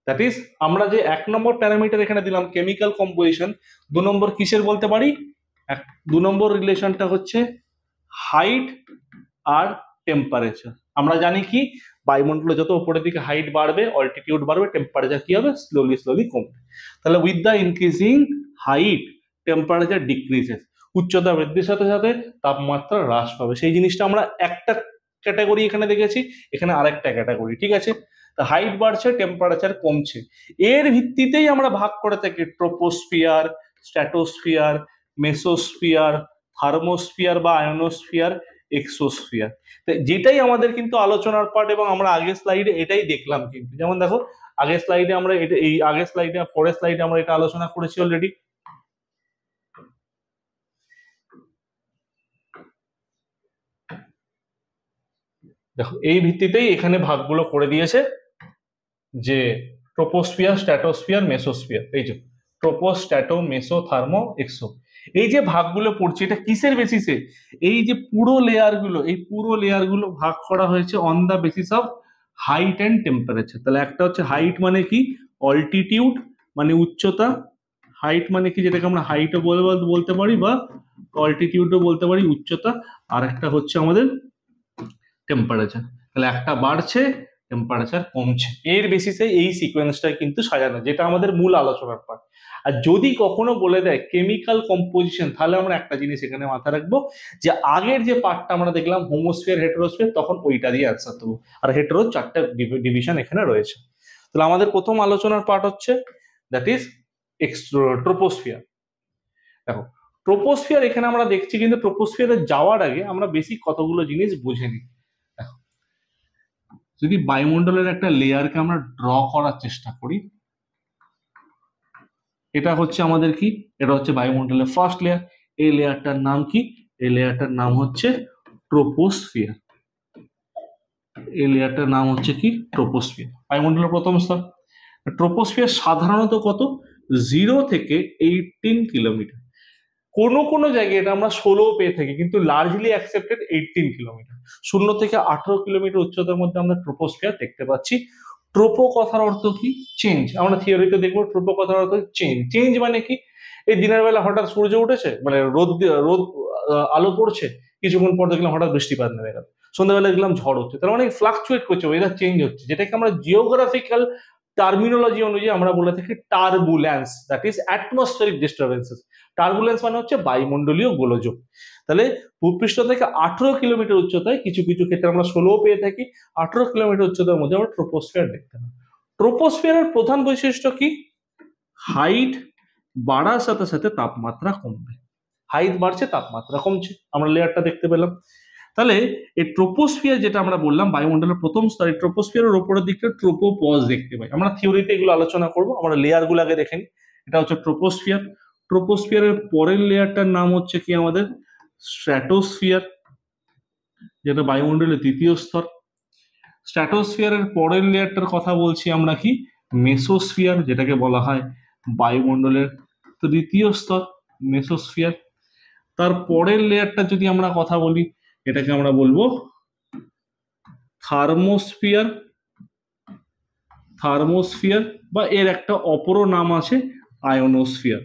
A: দ্যাট ইজ আমরা যে 1 নম্বর প্যারামিটার এখানে দিলাম কেমিক্যাল কম্পোজিশন, 2 নম্বর কিসের বলতে পারি? 2 নম্বর রিলেশনটা হচ্ছে হাইট আর টেম্পারেচার। আমরা জানি কি, বায়ুমণ্ডলে যত উপরের দিকে হাইট বাড়বে, অল্টিটিউড বাড়বে, টেম্পারেচার কি হবে? স্লোলি স্লোলি কমবে। তাহলে with the increasing height temperature decreases, উচ্চতা বৃদ্ধির সাথে সাথে তাপমাত্রা হ্রাস পাবে। সেই জিনিসটা আমরা একটা ক্যাটাগরি এখানে দেখেছি, এখানে আরেকটা ক্যাটাগরি। ঠিক আছে, তা হাইট বাড়ছে, টেম্পারেচার কমছে, এর ভিত্তিতেই আমরা ভাগ করে থাকি ট্রোপোস্ফিয়ার, স্ট্র্যাটোস্ফিয়ার, মেসোস্ফিয়ার, থার্মোস্ফিয়ার বা আয়নোস্ফিয়ার, এক্সোস্ফিয়ার। যেটাই আমাদের কিন্তু আলোচনার পার্ট, এবং আমরা আগের স্লাইডে এটাই দেখলাম কিন্তু। যেমন দেখো, আগের স্লাইডে আমরা এটা, এই আগের স্লাইডে, পরের স্লাইডে আমরা এটা আলোচনা করেছি অলরেডি। দেখো এই ভিত্তিতেই এখানে ভাগগুলো করে দিয়েছে যে ট্রোপোস্ফিয়ার, স্ট্র্যাটোস্ফিয়ার, মেসোস্ফিয়ার। এই যে ট্রোপো, স্ট্র্যাটো, মেসো, থার্মো, এক্সো, এই যে ভাগগুলো পড়ছে এটা কিসের বেসিসে? এই যে পুরো লেয়ারগুলো, এই পুরো লেয়ারগুলো ভাগ করা হয়েছে on the basis of height and temperature. তাহলে একটা হচ্ছে হাইট মানে কি, অল্টিটিউড মানে উচ্চতা, হাইট মানে কি যেটাকে আমরা হাইটও বলতে পারি বা অল্টিটিউডও বলতে পারি, উচ্চতা। আর একটা হচ্ছে আমাদের টেম্পারেচার। তাহলে একটা বাড়ছে, টেম্পারেচার কমছে, এর বেসিসে এই সিকোয়েন্সটা কিন্তু সাজানো, যেটা আমাদের মূল আলোচনার পার্ট। আর যদি কখনো বলে দেয় কেমিক্যাল কম্পোজিশন, তাহলে আমরা একটা জিনিস এখানে মাথায় রাখবো, যে আগের যে পার্টটা আমরা দেখলাম হোমোস্ফিয়ার, হেটেরোস্ফিয়ার, তখন ওইটা দিয়ে অ্যান্সার দেবো। আর হেটেরো 4টা ডিভিশন এখানে রয়েছে। তাহলে আমাদের প্রথম আলোচনার পার্ট হচ্ছে দ্যাট ইজ ট্রোপোস্ফিয়ার। দেখো ট্রোপোস্ফিয়ার এখানে আমরা দেখছি, কিন্তু ট্রোপোস্ফিয়ারে যাওয়ার আগে আমরা বেসিক কতগুলো জিনিস বুঝে নিই। যদি বায়ুমণ্ডলের একটা লেয়ারকে আমরা ড্র করার চেষ্টা করি, এটা হচ্ছে আমাদের কি, এটা হচ্ছে বায়ুমণ্ডলের ফার্স্ট লেয়ার। এই লেয়ারটার নাম কি? এই লেয়ারটার নাম হচ্ছে ট্রোপোস্ফিয়ার। এই লেয়ারটার নাম হচ্ছে কি? ট্রোপোস্ফিয়ার, বায়ুমণ্ডলের প্রথম স্তর। ট্রোপোস্ফিয়ার সাধারণত কত? 0 থেকে 18 কিলোমিটার। কোনো জায়গায় এটা আমরা 16 পেয়ে থাকি, কিন্তু লার্জলি অ্যাকসেপ্টেড 18 কিলোমিটার। 0 থেকে 18 কিলোমিটার উচ্চতার মধ্যে আমরা ট্রোপোস্ফিয়ার দেখতে পাচ্ছি। ট্রোপো কথার অর্থ কি? চেঞ্জ। আমরা থিওরিতে দেখবো ট্রোপো কথার অর্থ চেঞ্জ। চেঞ্জ মানে কি? এই দিনের বেলা হঠাৎ সূর্য উঠেছে, মানে রোদ আলো পড়ছে, কিছুক্ষণ পর দেখলাম হঠাৎ বৃষ্টিপাত নেমে গেল, সন্ধ্যাবেলা দেখলাম ঝড় হচ্ছে। তার মানে ফ্লাকচুয়েট করছে, ওয়েদার চেঞ্জ হচ্ছে, যেটাকে আমরা জিওগ্রাফিক্যাল টার্মিনোলজি অনুযায়ী আমরা বলে থাকি turbulence, that is atmospheric disturbances. Turbulence মানে হচ্ছে বায়ুমণ্ডলীয় গোলযোগ। তাহলে ভূপৃষ্ঠ থেকে 18 কিলোমিটার উচ্চতায়, কিছু কিছু ক্ষেত্রে আমরা 16 পেয়ে থাকি, 18 কিলোমিটার উচ্চতার মধ্যে আমরা ট্রোপোস্ফিয়ার দেখতে পাই। ট্রোপোস্ফিয়ারের প্রধান বৈশিষ্ট্য কি? হাইট বাড়ার সাথে সাথে তাপমাত্রা কমবে। হাইট বাড়ছে, তাপমাত্রা কমছে, আমরা লেয়ারটা দেখতে পেলাম। তাহলে এই ট্রোপোস্ফিয়ার যেটা আমরা বললাম বায়ুমণ্ডলের প্রথম স্তরে, ট্রোপোস্ফিয়ারের উপরের দিকটা ট্রোপোপজ দেখতে পাই। আমরা থিওরিতে এগুলো আলোচনা করব, আমরা লেয়ারগুলো আগে দেখে নিই। এটা হচ্ছে ট্রোপোস্ফিয়ার। ট্রোপোস্ফিয়ারের পরের লেয়ারটার নাম হচ্ছে কি আমাদের? স্ট্র্যাটোস্ফিয়ার, যেটা বায়ুমণ্ডলের দ্বিতীয় স্তর। স্ট্র্যাটোস্ফিয়ারের পরের লেয়ারটার কথা বলছি আমরা কি? মেসোস্ফিয়ার, যেটাকে বলা হয় বায়ুমণ্ডলের তৃতীয় স্তর, মেসোস্ফিয়ার। তার পরের লেয়ারটা যদি আমরা কথা বলি, এটাকে আমরা বলবো থার্মোস্ফিয়ার। থার্মোস্ফিয়ার বা এর একটা অপর নাম আছে আয়োনোস্ফিয়ার।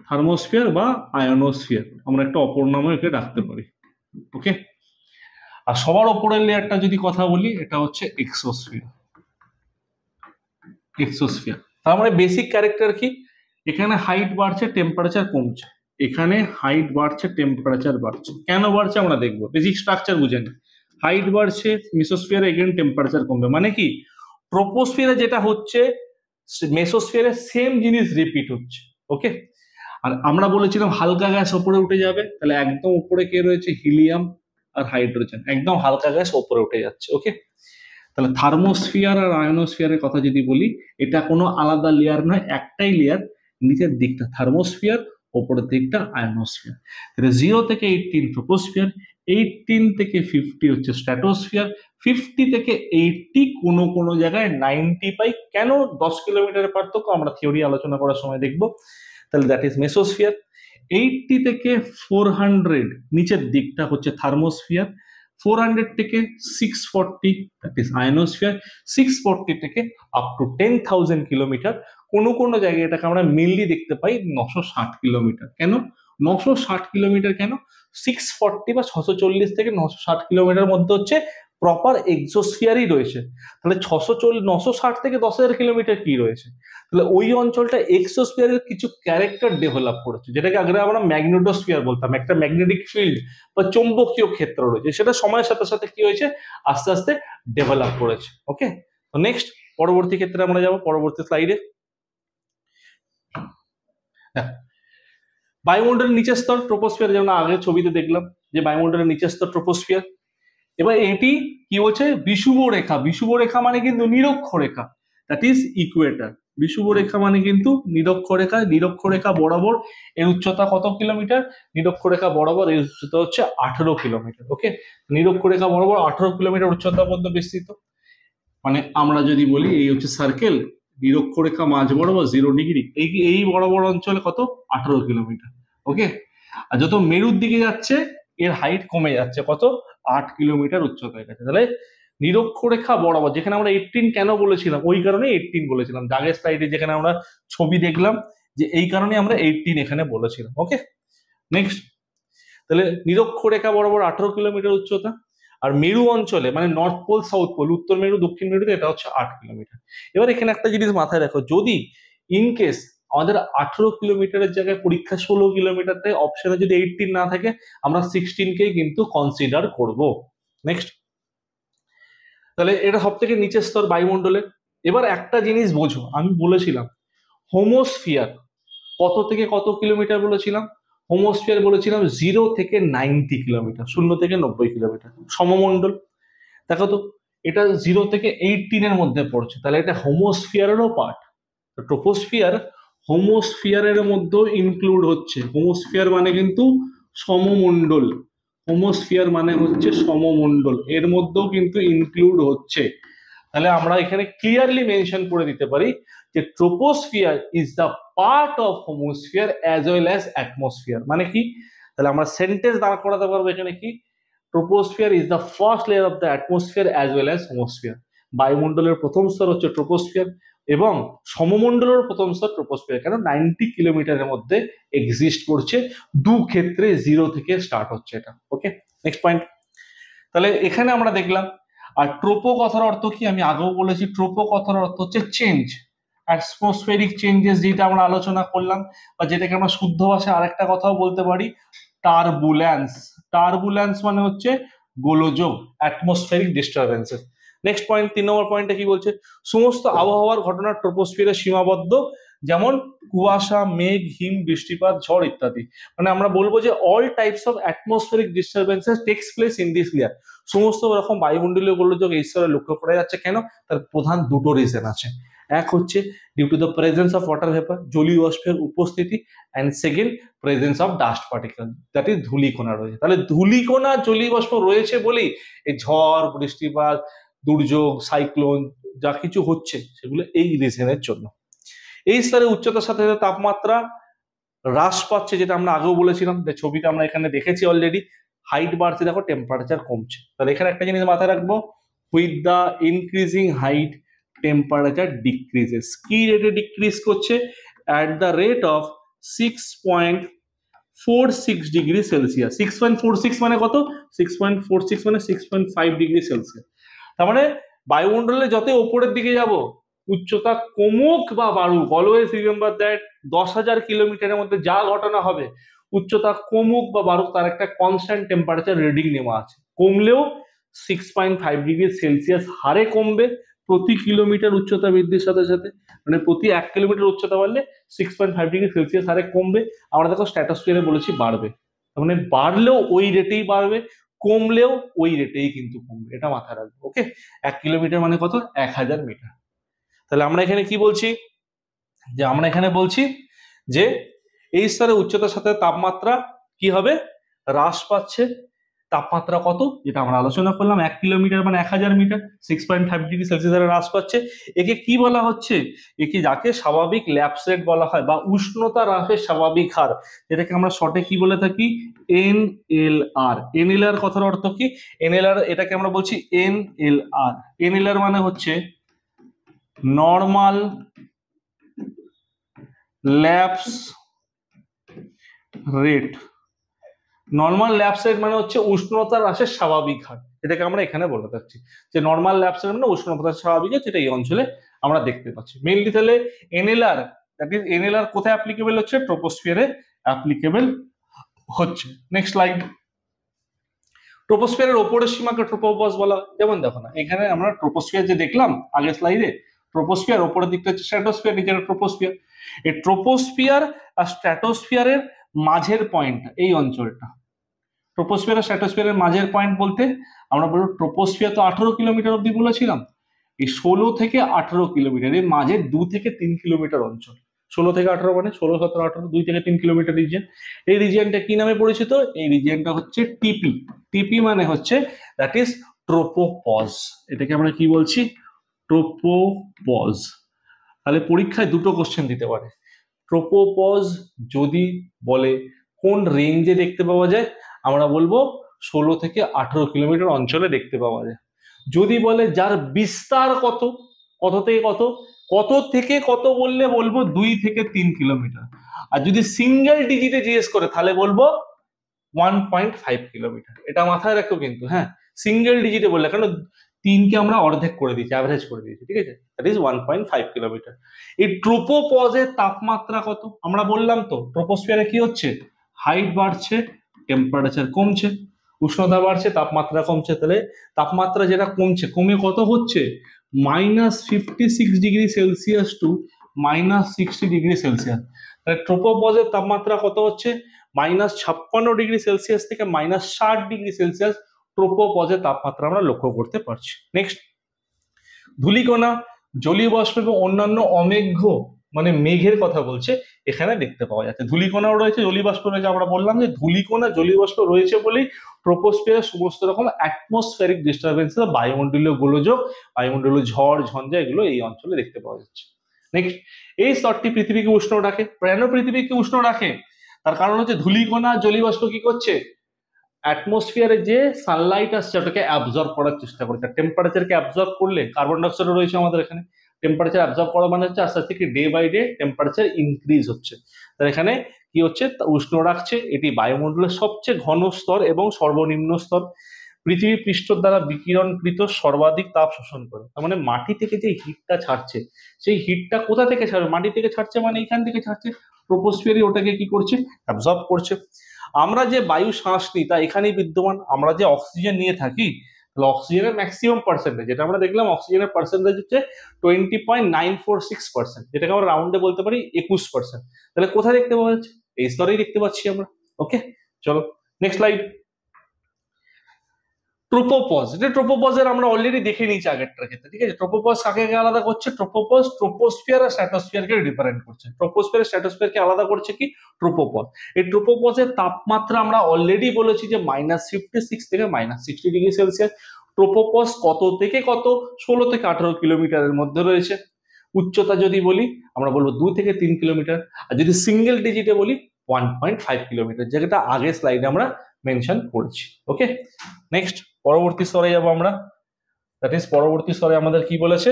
A: থার্মোস্ফিয়ার বা আয়োনোস্ফিয়ার, আমরা একটা অপর নামও একে ডাকতে পারি। ওকে। আর সবার ওপরের লেয়ারটা যদি কথা বলি, এটা হচ্ছে এক্সোস্ফিয়ার। এক্সোস্ফিয়ার তার মানে বেসিক ক্যারেক্টার কি? এখানে হাইট বাড়ছে, টেম্পারেচার কমছে। এখানে হাইট বাড়ছে, টেম্পারেচার বাড়ছে। কেন বাড়ছে আমরা দেখবো, বেসিক স্ট্রাকচার বুঝে নিই। হাইট বাড়ছে, মেসোস্ফিয়ারে এগেন টেম্পারেচার কমবে, মানে কি? ট্রোপোস্ফিয়ারে যেটা হচ্ছে মেসোস্ফিয়ারে সেম জিনিস রিপিট হচ্ছে। ওকে। আর আমরা বলেছিলাম হালকা গ্যাস ওপরে উঠে যাবে, তাহলে একদম উপরে কে রয়েছে? হিলিয়াম আর হাইড্রোজেন, একদম হালকা গ্যাস ওপরে উঠে যাচ্ছে। ওকে। তাহলে থার্মোস্ফিয়ার আর আয়োনোস্ফিয়ারের কথা যদি বলি, এটা কোনো আলাদা লেয়ার নয়, একটাই লেয়ার। নিচের দিকটা থার্মোস্ফিয়ার, ওপরের দিকটা আয়োনোস্ফিয়ার। তাহলে 0 থেকে 18 ট্রোপোস্ফিয়ার, 18 থেকে 50 হচ্ছে স্ট্র্যাটোস্ফিয়ার, 50 থেকে 80 কোনো জায়গায় 90 পাই। কেন? 10 কিলোমিটারের পার্থক্য, আমরা থিওরি আলোচনা করার সময় দেখবো। তাহলে দ্যাট ইজ মেসোস্ফিয়ার। 80 থেকে 400 নিচের দিকটা হচ্ছে থার্মোস্ফিয়ার। 400 থেকে 640 দ্যাট ইজ আয়োনোস্ফিয়ার। 640 থেকে আপ টু 10,000 কিলোমিটার, কোনো জায়গায় এটাকে আমরা মেনলি দেখতে পাই 960 কিলোমিটার। কেন 960 কিলোমিটার? কেন 640 বা 640 থেকে 960 কিলোমিটার মধ্যে হচ্ছে প্রপার এক্সোস্ফিয়ারই রয়েছে। তাহলে 960 থেকে 10,000 কিলোমিটার কি রয়েছে? তাহলে ওই অঞ্চলটা এক্সোস্ফিয়ারের কিছু ক্যারেক্টার ডেভেলপ করেছে, যেটাকে আগে আমরা ম্যাগনেটোস্ফিয়ার বলতাম। একটা ম্যাগনেটিক ফিল্ড বা চৌম্বকীয় ক্ষেত্র রয়েছে, সেটা সময়ের সাথে সাথে কি হয়েছে? আস্তে আস্তে ডেভেলপ করেছে। ওকে। তো নেক্সট পরবর্তী ক্ষেত্রে আমরা যাব, পরবর্তী স্লাইডে। বায়ুমণ্ডলের নিচের স্তর ট্রোপোস্ফিয়ার, যেমন আগের ছবিতে দেখলাম যে বায়ুমণ্ডলের নিচের স্তর ট্রোপোস্ফিয়ার। এবার এটি কি বলছে? বিষুব রেখা। বিষুব রেখা মানে কিন্তু নিরক্ষ রেখা, দ্যাট ইজ ইকুয়েটার। বিষুব রেখা মানে কিন্তু নিরক্ষরেখা, নিরক্ষরেখা বরাবর এর উচ্চতা কত কিলোমিটার, নিরক্ষরেখা বরাবর এর উচ্চতা হচ্ছে 18 কিলোমিটার। ওকে, নিরক্ষরেখা বরাবর 18 কিলোমিটার উচ্চতা পর্যন্ত বিস্তৃত। মানে আমরা যদি বলি এই হচ্ছে সার্কেল, নিরক্ষরেখা মাঝ বরাবর 0 ডিগ্রি, এই বরাবর অঞ্চলে কত 18 কিলোমিটার। ওকে, আর যত মেরুর দিকে যাচ্ছে এর হাইট কমে যাচ্ছে, কত 8 কিলোমিটার উচ্চতা হয়ে গেছে। তাহলে নিরক্ষরেখা বরাবর, যেখানে আমরা 18 কেন বলেছিলাম, ওই কারণে 18 বলেছিলাম, দাগের স্লাইডে যেখানে আমরা ছবি দেখলাম যে এই কারণে আমরা 18 এখানে বলেছিলাম। ওকে, নেক্সট, তাহলে নিরক্ষরেখা বরাবর 18 কিলোমিটার উচ্চতা, আর মেরু অঞ্চলে মানে নর্থ পোল সাউথ পোল, উত্তর মেরু দক্ষিণ মেরুতে এটা হচ্ছে 8 কিলোমিটার। এবার এখানে একটা জিনিস মাথায় রাখো, যদি ইন কেস আমাদের 18 কিলোমিটারের জায়গায় পরীক্ষা 16 কিলোমিটার থাকে, অপশনে যদি 18 না থাকে, আমরা 16কেই কিন্তু কনসিডার করব। নেক্সট, তাহলে এটা সব থেকে নিচের স্তর বায়ুমণ্ডলের। এবার একটা জিনিস বোঝো, আমি বলেছিলাম হোমোস্ফিয়ার কত থেকে কত কিলোমিটার বলেছিলাম, হোমোস্ফিয়ার বলেছিলাম 0 থেকে 90 কিলোমিটার, 0 থেকে 90 কিলোমিটার। সমমণ্ডল দেখো তো, এটা 0 থেকে 18 এর মধ্যে পড়ছে, তাহলে এটা হোমোস্ফিয়ারেরও পার্ট। ট্রোপোস্ফিয়ার হোমোস্ফিয়ারের মধ্যেও ইনক্লুড হচ্ছে। হোমোস্ফিয়ার মানে কিন্তু সমমণ্ডল, হোমোস্ফিয়ার মানে হচ্ছে সমমণ্ডল, এর মধ্যেও কিন্তু ইনক্লুড হচ্ছে। তাহলে আমরা এখানে ক্লিয়ারলি মেনশন করে দিতে পারি যে troposphere is the part of homosphere as well as atmosphere. মানে কি, তাহলে আমরা সেন্টেন্স দাঁড় করাতে পারবো এখানে কি, troposphere is the first layer of the atmosphere as well as homosphere. বায়ুমণ্ডলের প্রথম স্তর হচ্ছে ট্রোপোস্ফিয়ার এবং সমমণ্ডলের প্রথম স্তর ট্রোপোস্ফিয়ার। কেন, 90 কিলোমিটারের মধ্যে এক্সিস্ট করছে, দু ক্ষেত্রে 0 থেকে স্টার্ট হচ্ছে এটা। ওকে, নেক্সট পয়েন্ট। তাহলে এখানে আমরা দেখলাম, আর ট্রোপো কথার অর্থ কি, আমি আগেও বলেছি ট্রোপো কথার অর্থ হচ্ছে চেঞ্জ, অ্যাটমসফেরিক চেঞ্জেস, যেটা আমরা আলোচনা করলাম, বা যেটাকে আমরা শুদ্ধ ভাষায় আরেকটা কথাও বলতে পারি টার্বুলেন্স। টার্বুলেন্স মানে হচ্ছে গোলযোগ, অ্যাটমসফেরিক ডিস্টারবেন্সেস। নেক্সট পয়েন্ট, 3 নম্বর পয়েন্টে কি বলছে, সমস্ত আবহাওয়ার ঘটনা ট্রোপোস্ফিয়ারে সীমাবদ্ধ, যেমন কুয়াশা, মেঘ, হিম, বৃষ্টিপাত, ঝড় ইত্যাদি। মানে আমরা বলবো যে all types of atmospheric disturbances takes place in this layer. সমস্ত রকম বায়ুমণ্ডলীয় গোলযোগ এই স্তরে লক্ষ্য করা যাচ্ছে। কেন, তার প্রধান দুটো রিজন আছে। এক হচ্ছে due to the presence of water vapour, জলীয় বাষ্পের উপস্থিতি, and second presence of dust particle, that is ধূলিকণা রয়েছে। তাহলে ধূলিকণা জলীয় বাষ্প রয়েছে বলেই এই ঝড়, বৃষ্টিপাত, দুর্যোগ, সাইক্লোন যা কিছু হচ্ছে সেগুলো এই রিজনের জন্য। এই স্তরে উচ্চতার সাথে সাথে তাপমাত্রা হ্রাস পাচ্ছে, যেটা আমরা আগেও বলেছিলাম, যে ছবিটা আমরা এখানে দেখেছি অলরেডি। হাইট বাড়ছে, দেখো টেম্পারেচার কমছে। তাহলে এখানে একটা জিনিস মাথায় রাখবো, with the increasing height temperature decreases. কি রেটে ডিক্রিজ করছে, at the rate of 6.46 degree Celsius. 6.46 মানে কত, 6.46 মানে 6.5 ডিগ্রি সেলসিয়াস। তার মানে বায়ুমণ্ডলে যত উপরের দিকে যাব, উচ্চতা কমুক বা বাড়ুক, অলওয়েজ রিমেম্বার দ্যাট 10,000 কিলোমিটারের মধ্যে যা ঘটনা হবে, উচ্চতা কমুক বা বাড়ুক, তার একটা কনস্ট্যান্ট টেম্পারেচার রিডিং নেওয়া আছে। কমলেও 6.5 ডিগ্রি সেলসিয়াস হারে কমবে প্রতি কিলোমিটার উচ্চতা বৃদ্ধির সাথে সাথে। মানে প্রতি 1 কিলোমিটার উচ্চতা বাড়লে 6.5 ডিগ্রি সেলসিয়াস হারে কমবে। আমরা দেখো স্ট্র্যাটোস্ফিয়ারে বলেছি বাড়বে, মানে বাড়লেও ওই রেটেই বাড়বে, কমলেও ওই রেটেই কিন্তু কমবে, এটা মাথায় রাখবো। ওকে, 1 কিলোমিটার মানে কত, 1000 মিটার। তাহলে আমরা এখানে কি বলছি, যে আমরা এখানে বলছি যে এই স্তরে উচ্চতার সাথে তাপমাত্রা কি হবে, হ্রাস পাচ্ছে। তাপমাত্রা কত, যেটা আমরা আলোচনা করলাম, 1 কিলোমিটার মানে 1000 মিটার, 6.5 ডিগ্রি সেলসিয়াস হ্রাস পাচ্ছে। একে কি বলা হচ্ছে, একে যাকে স্বাভাবিক ল্যাপস রেট বলা হয়, বা উষ্ণতা হ্রাসের স্বাভাবিক হার, যেটাকে আমরা শর্টে কি বলে থাকি, NLR। NLR কথার অর্থ কি, NLR এটাকে আমরা বলছি NLR। NLR মানে হচ্ছে normal lapse rate. Normal lapse rate মানে হচ্ছে উষ্ণতা হ্রাসের স্বাভাবিক হার, এটাকে আমরা এখানে বলে থাকছি যে নর্মাল ল্যাপস রেট মানে উষ্ণতা স্বাভাবিক হার, যেটা এই অঞ্চলে আমরা দেখতে পাচ্ছি মেইনলি। তাহলে NLR, দ্যাট ইজ NLR কোথায় অ্যাপ্লিকেবল হচ্ছে, ট্রোপোস্ফিয়ারে অ্যাপ্লিকেবল হচ্ছে। Next slide. ট্রোপোস্ফিয়ারের ওপরের সীমাকে ট্রোপোপজ বলা হয়। যেমন দেখো না, এখানে আমরা ট্রোপোস্ফিয়ার যে দেখলাম আগের স্লাইডে, ট্রোপোস্ফিয়ার ওপরের দিকটা হচ্ছে স্ট্র্যাটোস্ফিয়ার, নিচের ট্রোপোস্ফিয়ার। এই ট্রোপোস্ফিয়ার আর স্ট্র্যাটোস্ফিয়ারের মাঝের পয়েন্টটা, এই অঞ্চলটা ট্রোপোস্ফিয়ার আর স্ট্র্যাটোস্ফিয়ারের মাঝের পয়েন্ট বলতে আমরা বলবো, ট্রোপোস্ফিয়ার তো 18 কিলোমিটার অব্দি বলেছিলাম, এই 16 থেকে 18 কিলোমিটার এর মাঝে 2 থেকে 3 কিলোমিটার অঞ্চল। 16 থেকে 18 মানে 16, 17, 18, 2 থেকে 3 কিলোমিটার রিজিয়ন। এই রিজিয়নটা কি নামে পরিচিত? এই রিজিয়নটা হচ্ছে টিপি। টিপি মানে হচ্ছে দ্যাট ইজ ট্রোপোপজ। এটাকে আমরা কি বলছি? ট্রোপোপজ। তাহলে পরীক্ষায় দুটো কোশ্চেন দিতে পারে। ট্রোপোপজ যদি বলে কোন রেঞ্জে দেখতে পাওয়া যায়, আমরা বলবো 16 থেকে 18 কিলোমিটার অঞ্চলে দেখতে পাওয়া যায়। যদি বলে যার বিস্তার কত, কত থেকে কত, কত থেকে কত বললে বলবো 2 থেকে 3 কিলোমিটার। আর যদি সিঙ্গেল ডিজিটে জিজ্ঞেস করে তাহলে বলবো 1.5 কিলোমিটার। এটা মাথায় রাখো কিন্তু, হ্যাঁ, সিঙ্গেল ডিজিটে বললে, কারণ 3কে আমরা অর্ধেক করে দিয়েছি, অ্যাভারেজ করে দিয়েছি, ঠিক আছে? That is 1.5 kilometre. এই ট্রোপোপজের তাপমাত্রা কত? আমরা বললাম তো ট্রোপোস্ফিয়ারে কি হচ্ছে, হাইট বাড়ছে, টেম্পারেচার কমছে, উষ্ণতা বাড়ছে, তাপমাত্রা কমছে। তাহলে তাপমাত্রা যেটা কমছে, কমে কত হচ্ছে? -56 degree Celsius to -60 degree Celsius. তাহলে ট্রোপোপজের তাপমাত্রা কত হচ্ছে? -56 ডিগ্রি সেলসিয়াস থেকে -60 ডিগ্রি সেলসিয়াস ট্রোপোপজের তাপমাত্রা আমরা লক্ষ্য করতে পারছি। নেক্সট, ধূলিকণা, জলীয় বাষ্প এবং অন্যান্য অমেঘ মানে মেঘের কথা বলছে, এখানে দেখতে পাওয়া যাচ্ছে। ধূলিকণাও রয়েছে, জলীয় বাষ্প রয়েছে। আমরা বললাম যে ধূলিকণা, জলীয় বাষ্প রয়েছে বলেই ট্রোপোস্ফিয়ারের সমস্ত রকম অ্যাটমসফেরিক ডিস্টারবেন্স, বায়ুমণ্ডলীয় গোলযোগ, বায়ুমণ্ডলীয় ঝড় ঝঞ্ঝা, এগুলো এই অঞ্চলে দেখতে পাওয়া যাচ্ছে। নেক্সট, এই স্তরটি পৃথিবীকে উষ্ণ রাখে। কেন পৃথিবীকে উষ্ণ রাখে? তার কারণ হচ্ছে ধূলিকণা, জলীয় বাষ্প কি করছে, অ্যাটমসফিয়ারে যে সানলাইট আসছে ওটাকে অ্যাবজর্ব করার চেষ্টা করছে। টেম্পারেচারকে অ্যাবজর্ব করলে, কার্বন ডাইঅক্সাইড রয়েছে আমাদের এখানে, টেম্পারেচার অ্যাবজর্ব করা মানে হচ্ছে আস্তে আস্তে কি day by day temperature increase হচ্ছে। তার এখানে কি হচ্ছে, উষ্ণ রাখছে। এটি বায়ুমণ্ডলের সবচেয়ে ঘন স্তর এবং সর্বনিম্ন স্তর। পৃথিবী পৃষ্ঠ দ্বারা বিকিরণকৃত সর্বাধিক তাপ শোষণ করে। তার মানে মাটি থেকে যে হিটটা ছাড়ছে, সেই হিটটা কোথা থেকে ছাড়বে? মাটি থেকে ছাড়ছে, মানে এইখান থেকে ছাড়ছে। ট্রোপোস্ফিয়ারই ওটাকে কি করছে, অ্যাবজর্ব করছে। আমরা যে বায়ু শ্বাস নিই তা এখানেই বিদ্যমান। আমরা যে অক্সিজেন নিয়ে থাকি, তাহলে অক্সিজেনের ম্যাক্সিমাম পার্সেন্টেজ, যেটা আমরা দেখলাম অক্সিজেনের পার্সেন্টেজ হচ্ছে 20.946%, যেটাকে আমরা রাউন্ডে বলতে পারি 21%। তাহলে কোথায় দেখতে পাওয়া যাচ্ছে? এই স্তরেই দেখতে পাচ্ছি আমরা। ওকে, চলো নেক্সট স্লাইড। ট্রোপোপজ, এটা ট্রোপোপজের আমরা অলরেডি দেখে নিয়েছি আগেরটার ক্ষেত্রে, ঠিক আছে? ট্রোপোপজ কাকে আলাদা করছে? ট্রোপোপজ ট্রোপোস্ফিয়ার আর স্ট্র্যাটোস্ফিয়ারকে ডিফারেন্ট করছে। ট্রোপোস্ফিয়ার স্ট্র্যাটোস্ফিয়ারকে আলাদা করছে কি? ট্রোপোপজ। এই ট্রোপোপজের তাপমাত্রা আমরা অলরেডি বলেছি যে -56 থেকে -60 ডিগ্রি সেলসিয়াস। ট্রোপোপজ কত থেকে কত? 16 থেকে 18 কিলোমিটারের মধ্যে রয়েছে। উচ্চতা যদি বলি আমরা বলবো 2 থেকে 3 কিলোমিটার। আর যদি সিঙ্গেল ডিজিটে বলি 1.5 কিলোমিটার, যেটা আগের স্লাইডে আমরা মেনশন করেছি। ওকে, নেক্সট পরবর্তী স্তরে যাব আমরা। দ্যাট ইজ পরবর্তী স্তরে আমাদের কি বলেছে?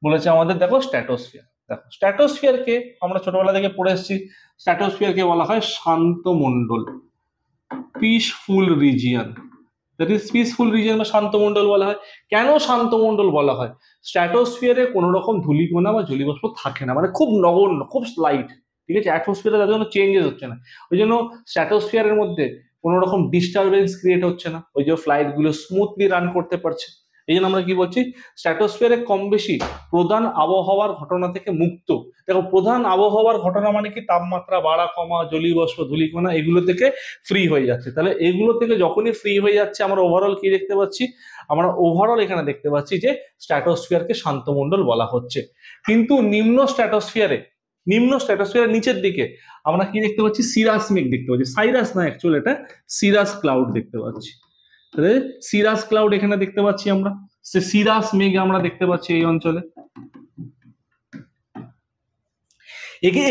A: বলেছে আমাদের, দেখো স্ট্র্যাটোস্ফিয়ার। দেখো স্ট্র্যাটোস্ফিয়ারকে আমরা ছোটবেলা থেকে পড়ে এসেছি, স্ট্র্যাটোস্ফিয়ারকে বলা হয় শান্ত মণ্ডল, peaceful region. That is peaceful region বা শান্ত মণ্ডল বলা হয়। কেন শান্ত মণ্ডল বলা হয়? স্ট্র্যাটোস্ফিয়ারে কোনো রকম ধূলিকণা বা জলীয়বাষ্প থাকে না, মানে খুব নগণ্য, খুব স্লাইট, ঠিক আছে? অ্যাটমসফিয়ারে তার জন্য চেঞ্জেস হচ্ছে না, ওই জন্য স্ট্র্যাটোস্ফিয়ারের মধ্যে কোনো রকম ডিস্টারবেন্স ক্রিয়েট হচ্ছে না, ওই যে ফ্লাইট গুলো স্মুথলি রান করতে পারছে। এই জন্য আমরা কি বলছি, স্ট্র্যাটোস্ফিয়ারে কম বেশি প্রধান আবহাওয়ার ঘটনা থেকে মুক্ত। দেখো প্রধান আবহাওয়ার ঘটনা মানে কি, তাপমাত্রা বাড়া কমা, জলীয় বাষ্প, ধূলিকণা, এগুলো থেকে ফ্রি হয়ে যাচ্ছে। তাহলে এগুলো থেকে যখনই ফ্রি হয়ে যাচ্ছে, আমরা ওভারঅল কি দেখতে পাচ্ছি? আমরা ওভারঅল এখানে দেখতে পাচ্ছি যে স্ট্র্যাটোস্ফিয়ারকে শান্তমণ্ডল বলা হচ্ছে। কিন্তু নিম্ন স্ট্র্যাটোস্ফিয়ারের নিচের দিকে আমরা কি দেখতে পাচ্ছি? সিরাস মেঘ দেখতে পাচ্ছি। সাইরাস না, অ্যাকচুয়ালি এটা সিরাস ক্লাউড দেখতে পাচ্ছি। তাহলে সিরাস ক্লাউড এখানে দেখতে পাচ্ছি আমরা, সিরাস মেঘ আমরা দেখতে পাচ্ছি এই অঞ্চলে।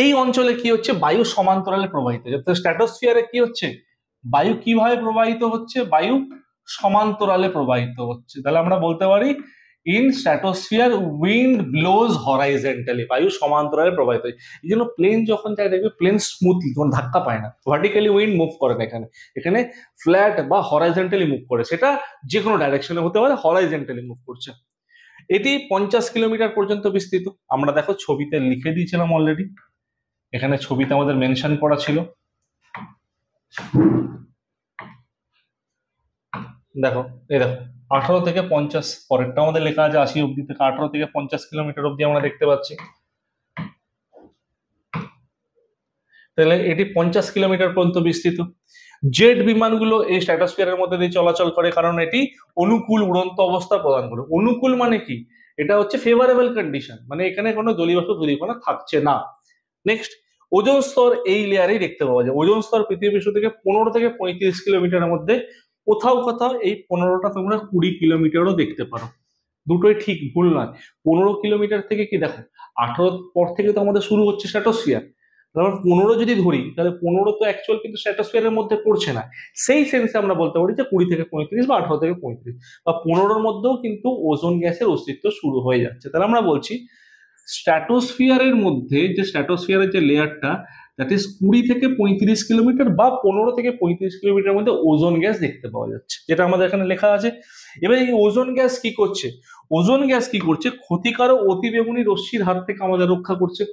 A: এই অঞ্চলে কি হচ্ছে? বায়ু সমান্তরালে প্রবাহিত হচ্ছে। স্ট্র্যাটোস্ফিয়ারে কি হচ্ছে? বায়ু কিভাবে প্রবাহিত হচ্ছে? বায়ু সমান্তরালে প্রবাহিত হচ্ছে। তাহলে আমরা বলতে পারি in stratosphere wind blows horizontally, বায়ু সমান্তরালে প্রবাহিত হয়। এই জন্য প্লেন যখন যায় দেখবে প্লেন স্মুথলি, কোনো ধাক্কা পায় না, ভার্টিক্যালি উইন্ড মুভ করে না। এখানে ফ্ল্যাট বা হরাইজন্টালি মুভ করে, সেটা যে কোনো ডাইরেকশনে হতে পারে, হরাইজন্টালি মুভ করছে। এটি 50 কিলোমিটার পর্যন্ত বিস্তৃত। আমরা দেখো ছবিতে লিখে দিয়েছিলাম অলরেডি, এখানে ছবিতে আমাদের মেনশন করা ছিল। দেখো এই দেখো 18 থেকে 50, পরেরটা আমাদের লেখা আছে 80 অব্দি, থেকে 18 থেকে 50 কিলোমিটার অব্দি আমরা দেখতে পাচ্ছি। তাহলে এটি 50 কিলোমিটার পর্যন্ত বিস্তৃত। জেট বিমানগুলো এই স্ট্র্যাটোস্ফিয়ারের মধ্যে দিয়ে চলাচল করে, কারণ এটি অনুকূল উড়ন্ত অবস্থা প্রদান করে। অনুকূল মানে কি? এটা হচ্ছে ফেভারেবল কন্ডিশন, মানে এখানে কোনো জলীয়বাষ্প ধূলিকণা থাকছে না। নেক্সট, ওজোন স্তর এই লেয়ারেই দেখতে পাওয়া যায়। ওজোন স্তর পৃথিবী পৃষ্ঠ থেকে 15 থেকে 35 কিলোমিটারের মধ্যে, কোথাও কোথাও এই 15টা তোমরা 20 কিলোমিটারও দেখতে পারো, দুটোই ঠিক ভুল নয়। 15 কিলোমিটার থেকে কি দেখো, 18 পর থেকে তো আমাদের শুরু হচ্ছে স্ট্র্যাটোস্ফিয়ার, তারপর 15 যদি ধরি তাহলে 15 তো অ্যাকচুয়াল কিন্তু স্ট্র্যাটোস্ফিয়ারের মধ্যে পড়ছে না। সেই সেন্সে আমরা বলতে পারি যে 20 থেকে 35 বা 18 থেকে 35 বা 15-র মধ্যেও কিন্তু ওজোন গ্যাসের অস্তিত্ব শুরু হয়ে যাচ্ছে। তাহলে আমরা বলছি স্ট্র্যাটোস্ফিয়ারের মধ্যে যে স্ট্র্যাটোস্ফিয়ারের যে লেয়ারটা, দ্যাট ইজ 20 থেকে 35 কিলোমিটার বা 15 থেকে 35 কিলোমিটার মধ্যে ওজোন গ্যাস দেখতে পাওয়া যাচ্ছে, যেটা আমাদের এখানে লেখা আছে। এবার এই ওজোন গ্যাস কি করছে? ওজোন গ্যাস কি করছে? ক্ষতিকারক অতিবেগুনি রশ্মির হাত থেকে আমাদের রক্ষা করছে।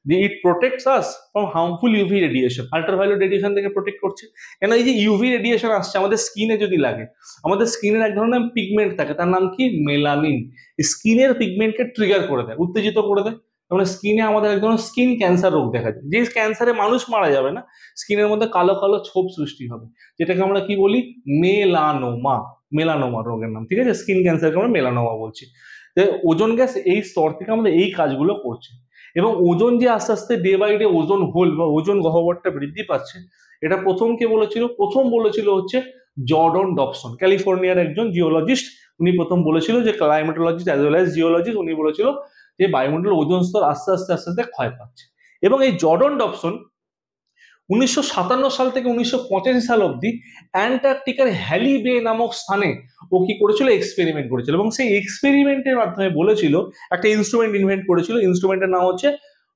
A: যে it protects us from harmful UV radiation, ultraviolet radiation থেকে প্রোটেক্ট করছে। কেন? এই যে ইউভি রেডিয়েশন আসছে আমাদের স্কিনে যদি লাগে, আমাদের স্কিনের এক ধরনের পিগমেন্ট থাকে, তার নাম কি? মেলানিন। স্কিনের পিগমেন্টকে ট্রিগার করে দেয়, উত্তেজিত করে দেয়। মানে স্কিনে আমাদের এক ধরনের স্কিন ক্যান্সার রোগ দেখা যায়, যে ক্যান্সারে মানুষ মারা যাবে না, স্কিনের মধ্যে কালো কালো ছোপ সৃষ্টি হবে, যেটাকে আমরা কি বলি? মেলানোমা। মেলানোমা রোগের নাম, ঠিক আছে? স্কিন ক্যান্সারকে আমরা মেলানোমা বলছি। ওজোন গ্যাস এই স্তর থেকে আমাদের এই কাজগুলো করছে। এবং ওজোন যে আস্তে আস্তে day by day ozone hole বা ওজোন গহ্বরটা বৃদ্ধি পাচ্ছে, এটা প্রথম কে বলেছিল? প্রথম বলেছিল হচ্ছে জর্ডন ডবসন, ক্যালিফোর্নিয়ার একজন জিওলজিস্ট। উনি প্রথম বলেছিল, যে ক্লাইমেটোলজিস্ট অ্যাজ ওয়েল অ্যাজ জিওলজিস্ট, উনি বলেছিল যে বায়ুমণ্ডলের ওজোন স্তর আস্তে আস্তে আস্তে আস্তে ক্ষয় পাচ্ছে। এবং এই জর্ডন ডবসন 1957 সাল থেকে 1985 সাল অব্দি অ্যান্টার্কটিকার হ্যালি বে নামক স্থানে ও কি করেছিল? এক্সপেরিমেন্ট করেছিল। এবং সেই এক্সপেরিমেন্টের মাধ্যমে বলেছিল, একটা ইনস্ট্রুমেন্ট ইনভেন্ট করেছিল, ইনস্ট্রুমেন্টের নাম হচ্ছে